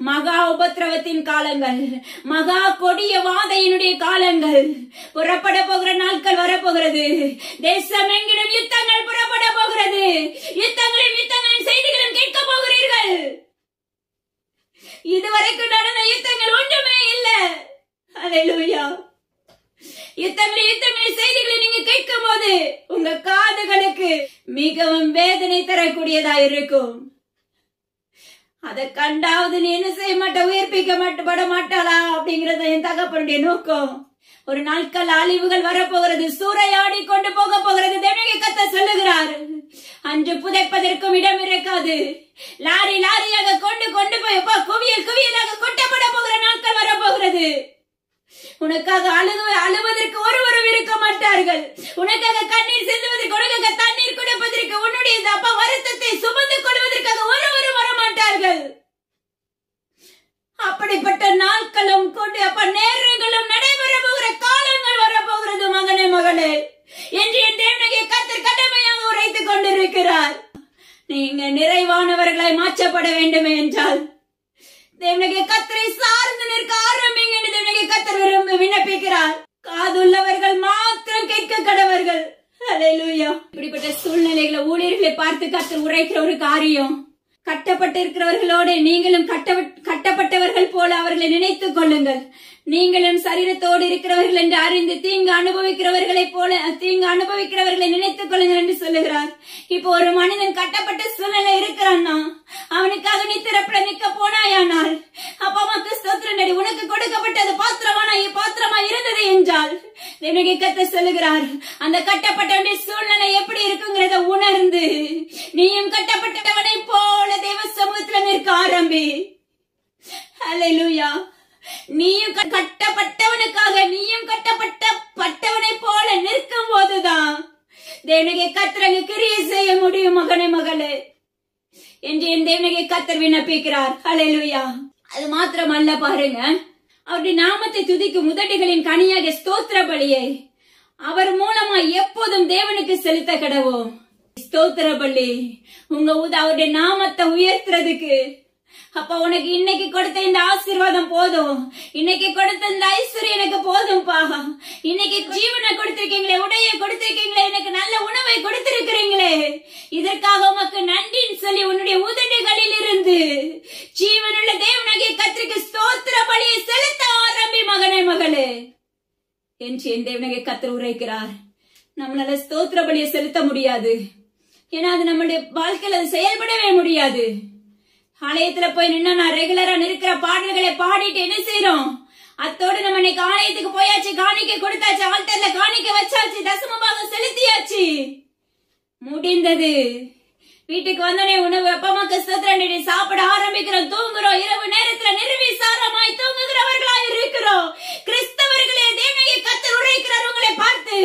S1: மகா உபத்திரவத்தின் காலங்கள், மகா கொடிய வாதையினுடைய காலங்கள், புறப்பட போகிற நாட்கள் வரப்போகிறது. தேசம் எங்கிடும் யுத்தங்கள் புறப்பட போகிறது. யுத்தங்களின் செய்திகளும் கேட்க போகிறீர்கள். இதுவரைக்கும் நடந்த யுத்தங்கள் ஒன்றுமே இல்லை. அல்லேலூயா. யுத்தங்களின் செய்திகளை நீங்க கேட்கும் போது உங்க காதுகளுக்கு மிகவும் வேதனை தரக்கூடியதா இருக்கும். அதை கண்டாவது நீ என்ன செய்ய மாட்ட, உயிர்ப்பிக்கப்பட மாட்டாளா அப்படிங்கறத என் தகப்பனுடைய நோக்கம். ஒரு நாட்கள் அழிவுகள் வரப்போகிறது, சூறையாடி கொண்டு போக போகிறது. தேவனாகிய கர்த்தர் சொல்லுகிறார், அன்று புதைப்பதற்கும் இடம் இருக்காது. லாரி லாரியாக கொண்டு போய் குவியலாக கொட்டப்பட போகிற நாட்கள் வரப்போகிறது. உனக்காக அழுவதற்கு ஒருவரும் இருக்க மாட்டார்கள். உனக்காக கண்ணீர் செலுத்துவதற்கு, உனக்காக தண்ணீர் குடிப்பதற்கு, உன்னுடைய அப்பா வருத்தத்தை சுமந்து கொள்வதற்காக ஒருவரும் வரமாட்டார்கள். அப்படிப்பட்ட நாட்களும் கொண்டு அப்ப நேரங்களும் நடைபெற போகிற காலங்கள் வரப்போகிறது. மகனே மகளே, என்று என் தேவனாகிய கர்த்தர் கடமையாக உரைத்துக் கொண்டிருக்கிறார். நீங்க நிறைவானவர்களாய் மாற்றப்பட வேண்டும் என்றால் தேவனாகிய கர்த்தரை சார்ந்து நிற்க ஆரம்பிங்க என்று தேவனாகிய கர்த்தர் விண்ணப்பிக்கிறார். காதுள்ளவர்கள் மாத்திரம் கேட்க கடவர்கள். அல்லேலூயா. இப்படிப்பட்ட சூழ்நிலைகளை ஊழியர்களை பார்த்து கர்த்தர் உரைக்கிற ஒரு காரியம், கட்டப்பட்டிருக்கிறவர்களோடு நீங்களும் கட்டப்பட்டவர்கள் போல அவர்களை நினைத்துக் கொள்ளுங்கள். நீங்களும் சரீரத்தோடு இருக்கிறவர்கள் என்று அறிந்து தீங்கு அனுபவிக்கிறவர்களை நினைத்துக் கொள்ளுங்கள் என்று சொல்லுகிறார். இப்போ ஒரு மனிதன் கட்டப்பட்ட சூழ்நிலை இருக்கிறான்னா அவனுக்காக நீ திறப்பட நிக்க போனாயானால் அப்பா அம்மாக்கு ஸ்தோத்திரம் நடி. உனக்கு கொடுக்கப்பட்டது பாத்திரமா இருந்தது என்றால் தேவனாகிய கர்த்தர் சொல்லுகிறார், அந்த கட்டப்பட்டவனுடைய சூழ்நிலை எப்படி இருக்குங்கிறத உணர்ந்து நீயும் கட்டப்பட்டவனை போல தேவ சமூகத்துல நிற்க ஆரம்பி. அல்லேலூயா. நீயும் கட்டப்பட்டவனுக்காக நீயும் கட்டப்பட்டவனை போல நிற்கும் போதுதான் தேவனாகிய கர்த்தர் கிரியை செய்ய முடியும். மகனே மகளே என்று என் தேவனாகிய கர்த்தர் விண்ணப்பிக்கிறார். அல்லேலூயா. அது மாத்திரம் அல்ல, பாருங்க, அவருடைய நாமத்தை துதிக்கும் உதடுகளின் கனியாக ஸ்தோத்திர பலியை அவர் மூலமா எப்போதும் தேவனுக்கு செலுத்த கடவோம். ஸ்தோத்திர பலி அவருடைய நாமத்தை உயர்த்துறதுக்கு. அப்ப உனக்கு இன்னைக்கு கொடுத்த இந்த ஆசீர்வாதம் போதும், இன்னைக்கு கொடுத்த இந்த ஐஸ்வர்யம் எனக்கு போதும்பா. இன்னைக்கு ஜீவனை கொடுத்திருக்கீங்களே, உடைய கொடுத்திருக்கீங்களே, எனக்கு நல்ல உணவை கொடுத்திருக்கிறீங்களே, இதற்காக உமக்கு நன்றின்னு சொல்லி உன்னுடைய உதடுகளில் இருந்து ஜீவனுள்ள தேவனாகிய கர்த்தருக்கு ஸ்தோத்திர பலியை செலுத்த ஆரம்பி. மகனே மகளே என்று என் தேவனாகிய கர்த்தர் உரைக்கிறார். நம்மளால ஸ்தோத்திர பலியை செலுத்த முடியாது, ஏன்னா அது நம்மளுடைய வாழ்க்கையில அது செயல்படவே முடியாது. ஆலயத்துல போய் நின்னா நான் ரெகுலரா இருக்கிற பாடல்களை பாடிட்டு என்ன செய்யறோம்? அத்தோடு நம்ம இன்னைக்கு ஆலயத்துக்கு போயாச்சு, காணிக்க கொடுத்தாச்சு, ஆல்டர்ல காணிக்க வச்சாச்சு, தசமபாகம் செலுத்தியாச்சு, முடிந்தது. வீட்டுக்கு வந்தோடனே உணவு அப்பா அம்மாக்கு ஸ்தோத்திரம் சாப்பிட ஆரம்பிக்கிறோம், தூங்குறோம். இரவு நேரத்துல நிர்விசாரமாய் தூங்குகிறவர்களா இருக்கிறோம். கிறிஸ்தவர்களே, தேவனாகிய கர்த்தர் உரைக்கிறார் உங்களை பார்த்து,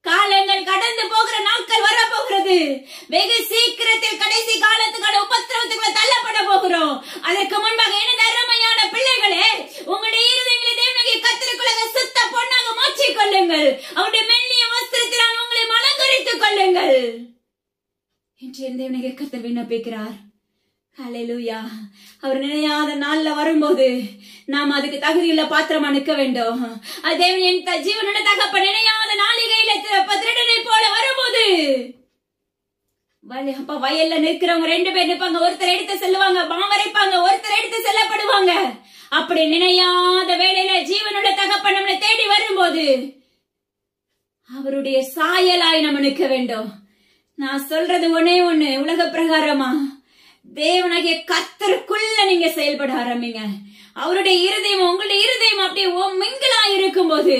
S1: காலங்கள் கடந்து போகிற நாட்கள் வரப்போகிறது. வெகு சீக்கிரத்தில் கடைசி காலத்துக்கான உபத்திரவத்துக்குள்ள தள்ளப்பட போகிறோம். அதற்கு முன்பாக எனது அருமையான பிள்ளைகளே, உங்களுடைய இருதயங்களை தேவனாகிய கர்த்தருக்குள்ள சுத்த பொன்னாக மாற்றிக் கொள்ளுங்கள். அவருடைய மெல்லிய வஸ்திரத்தினால் தேவனுடைய கர்த்தர் விண்ணப்பிக்கிறார். ஹல்லேலூயா. அவர் நினையாத நாள்ல வரும்போது நாம் அதுக்கு தகுதியுள்ள பாத்திரமா நிற்க வேண்டும். அதே ஜீவனுடைய தகப்பன் நினையாத நாளிகையில திருடனை போல வரும்போது வயல்ல நிற்கிறவங்க 2 பேர் நிற்பாங்க. ஒருத்தர் எடுத்து செல்லுவாங்க, மாவரைப்பாங்க, ஒருத்தர் எடுத்து செல்லப்படுவாங்க. அப்படி நினையாத வேளையில ஜீவனுடைய தகப்பன் நம்மளை தேடி வரும்போது அவருடைய சாயலாய் நம்ம நிற்க வேண்டும். நான் சொல்றது ஒன்னே ஒண்ணு, உலக பிரகாரமா தேவனாகிய கர்த்தருக்குள்ள நீங்க செயல்பட ஆரம்பிங்க. அவருடைய இருதயம் உங்களுடைய இருதயம் அப்படியே மிங்கிலா இருக்கும் போது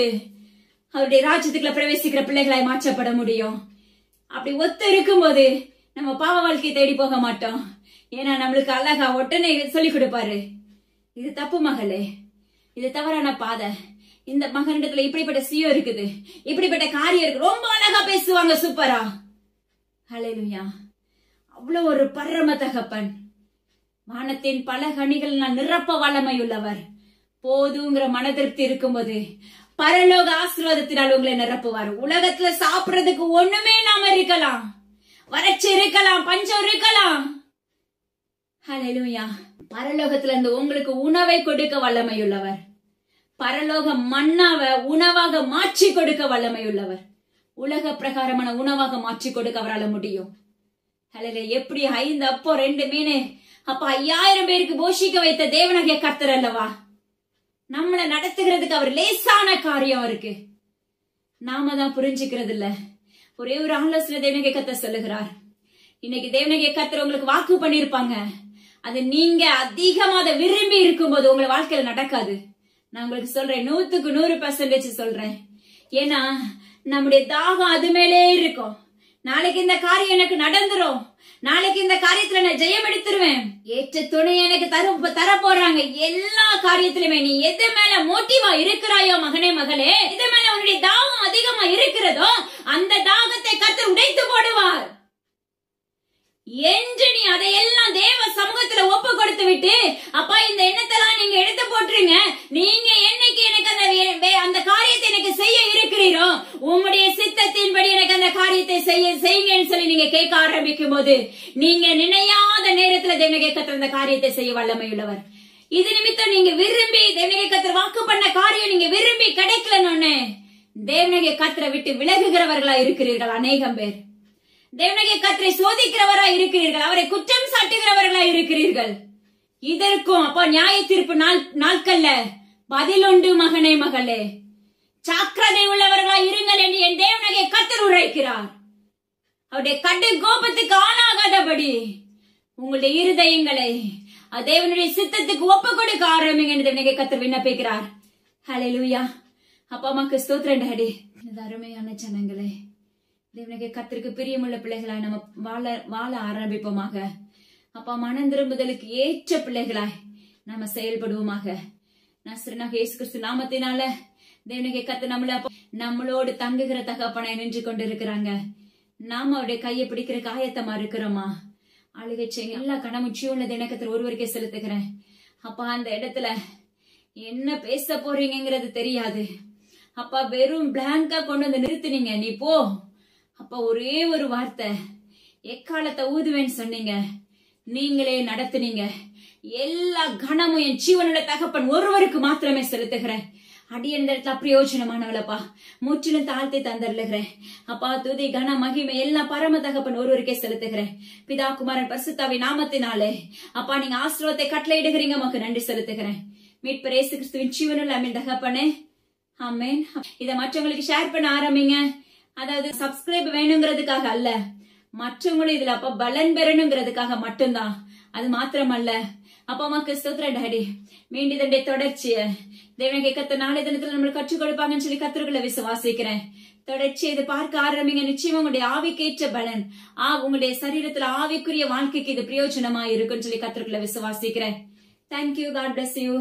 S1: அவருடைய ராஜ்யத்துக்குள்ள பிரவேசிக்கிற பிள்ளைகளாய் மாற்றப்பட முடியும். அப்படி ஒத்து இருக்கும் போது நம்ம பாவ வாழ்க்கையை தேடி போக மாட்டோம். ஏன்னா நம்மளுக்கு அழகா ஒட்டனை சொல்லி கொடுப்பாரு, இது தப்பு மகளே, இது தவறான பாதை, இந்த மகனிடத்துல இப்படிப்பட்ட சுயம் இருக்குது, இப்படிப்பட்ட காரியம் இருக்கு, ரொம்ப அழகா பேசுவாங்க, சூப்பரா. ஹல்லேலூயா. அவ்வளவு ஒரு பரம தகப்பன். வானத்தின் பல கனிகள் நான் நிரப்ப வல்லமையுள்ளவர். போதுங்கிற மன திருப்தி இருக்கும்போது பரலோக ஆசீர்வாதத்தினால் உங்களை நிரப்புவார். உலகத்துல சாப்பிடுறதுக்கு ஒண்ணுமே இல்லாம இருக்கலாம், வறட்சி இருக்கலாம், பஞ்சம் இருக்கலாம். ஹல்லேலூயா. பரலோகத்துல இருந்து உங்களுக்கு உணவை கொடுக்க வல்லமையுள்ளவர். பரலோக மன்னாவ உணவாக மாற்றி கொடுக்க வல்லமையுள்ளவர். உலக பிரகாரமான உணவாக மாற்றி கொடுக்க அவரால் முடியும். எப்படி 5 அப்போ 2 மீன் அப்ப 5000 பேருக்கு போஷிக்க வைத்த தேவனாகிய கர்த்தர் அல்லவா. நம்மளை நடத்துகிறதுக்கு அவர் லேசான காரியம் இருக்கு. நாம தான் புரிஞ்சுக்கிறது இல்ல. ஒரே ஒரு ஆலோசனை தேவனாகிய கர்த்தர் சொல்லுகிறார். இன்னைக்கு தேவனாகிய கர்த்தர் உங்களுக்கு வாக்கு பண்ணிருப்பாங்க, அது நீங்க அதிகமா அதை விரும்பி இருக்கும்போது உங்களை வாழ்க்கையில நடக்காது. நான் உங்களுக்கு சொல்றேன், 100க்கு 100% சொல்றேன். ஏன்னா நம்முடைய தாகம் அது மேலே இருக்கும். நாளைக்கு இந்த காரியம் எனக்கு நடந்துரும், நாளைக்கு இந்த காரியத்துல நான் ஜெயம் எடுத்துருவேன், ஏற்ற துணை எனக்கு தர போறாங்க. எல்லா காரியத்திலுமே நீ எது மேல மோட்டிவா இருக்கிறாயோ மகனே மகளே, எது மேல உன்னுடைய தாகம் அதிகமா இருக்கிறதோ அந்த தாகத்தை கர்த்தர் உடைத்து போடுவார். என்று நீ அதையெல்லாம் தேவ சமூகத்துல ஒப்பு கொடுத்து விட்டு, அப்பா இந்த எண்ணத்தெல்லாம் நீங்க எடுத்து போட்டுருங்க, நீங்க என்னைக்கு எனக்கு அந்த காரியத்தை எனக்கு செய்ய இருக்கிறீரோ உங்களுடைய சித்தத்தின்படி எனக்கு அந்த காரியத்தை செய்யுங்கன்னு சொல்லி நீங்க கேட்க ஆரம்பிக்கும் போது நீங்க நினையாத நேரத்துல தேவனாகிய கர்த்தர் அந்த காரியத்தை செய்ய வல்லமையுள்ளவர். இது நிமித்தம் நீங்க விரும்பி தேவனாகிய கர்த்தர் வாக்கு பண்ண காரியம் நீங்க விரும்பி கிடைக்கலன்னு தேவனாகிய கர்த்தரை விட்டு விலகுகிறவர்களா இருக்கிறீர்கள் அநேகம் பேர். தேவனாகிய கர்த்தரை சோதிக்கிறவரா இருக்கிறீர்கள், அவரை குற்றம் சாட்டுகிறவர்களா இருக்கிறீர்கள். இதற்கும் அப்பா நியாய தீர்ப்பு நாட்கள்ல பதிலுண்டு மகனே மகளே. சாக்கிரதை உள்ளவர்களா இருங்கள் என்று என் தேவனாகிய கர்த்தர் உரைக்கிறார். அவருடைய கடு கோபத்துக்கு ஆளாகாதபடி உங்களுடைய இருதயங்களை தேவனுடைய சித்தத்துக்கு ஒப்பு கொடுக்க ஆரம்பிங்க என்று தேவனாகிய கர்த்தர் விண்ணப்பிக்கிறார். ஹல்லேலூயா. அப்பா அம்மாக்கு ஸ்தோத்திரம் டாடி. அருமையான ஜனங்களே, தேவனாகிய கர்த்தருக்கு பிரியமுள்ள பிள்ளைகளாய் நம்ம வாழ ஆரம்பிப்போமாக. அப்பா மனம் திரும்புதலுக்கு ஏற்ற பிள்ளைகளாய் நாம செயல்படுவோமாக. நசரேயனாகிய இயேசு கிறிஸ்து நாமத்தினால தேவனாகிய கர்த்தர் நம்மளோடு தங்குகிற தகப்பனாய் நின்று கொண்டிருக்கிறாங்க. நாம அவருடைய கையை பிடிக்கிற காயத்தமா இருக்கிறோமா? அழுகை செய்ய எல்லா கடமுச்சியும் உள்ள தேவனாகிய ஒருவருக்கே செலுத்துகிறேன். அப்பா அந்த இடத்துல என்ன பேச போறீங்கிறது தெரியாது. அப்பா வெறும் பிளாங்கா கொண்டு வந்து நிறுத்தினீங்க, நீ போ. அப்பா ஒரே ஒரு வார்த்தை, எக்காலத்தை ஊதுவேன்னு சொன்னீங்க, நீங்களே நடத்துனீங்க. எல்லா கணமும் என் ஜீவனுடைய தகப்பன் ஒருவருக்கு மாத்திரமே செலுத்துகிறேன். அடியன் இடத்துல பிரயோஜனமானவளப்பா, முற்றிலும் தாழ்த்தி தந்தருளுகிறேன். அப்பா துதி கன மகிமை எல்லாம் பரம தகப்பன் ஒருவருக்கே செலுத்துகிறேன். பிதா குமாரன் பரிசுத்தாவின் நாமத்தினாலே அப்பா நீங்க ஆசீர்வாதத்தை கட்டளையிடுகிறீங்க, உமக்கு நன்றி செலுத்துகிறேன். மீட்பர் இயேசு கிறிஸ்துவின் ஜீவனுள்ள ஆமென் தகப்பனே, ஆமென். இத மற்றவங்களுக்கு ஷேர் பண்ண ஆரம்பிங்க. அதாவது சப்ஸ்கிரைப் வேணுங்கிறதுக்காக அல்ல, மற்றவங்களும் இதுல அப்ப பலன் பெறணுங்கிறதுக்காக மட்டும்தான். அது மாத்திரமல்ல. அப்பா அம்மாக்கு ஸ்தோத்திரம் டாடி. மீண்டும் இதனுடைய தொடர்ச்சிய தேவனாகிய கர்த்தர் நாளை தினத்துல நம்மளுக்கு கற்றுக் கொடுப்பாங்கன்னு சொல்லி கர்த்தர்களை விசுவாசிக்கிறேன். தொடர்ச்சி இது பார்க்க ஆரம்பிங்க. நிச்சயமா உங்களுடைய ஆவிக்கேற்ற பலன், உங்களுடைய சரீரத்துல ஆவிக்குரிய வாழ்க்கைக்கு இது பிரயோஜனமா இருக்குன்னு சொல்லி கர்த்தர்களை விசுவாசிக்கிறேன். தேங்க்யூ. God bless you.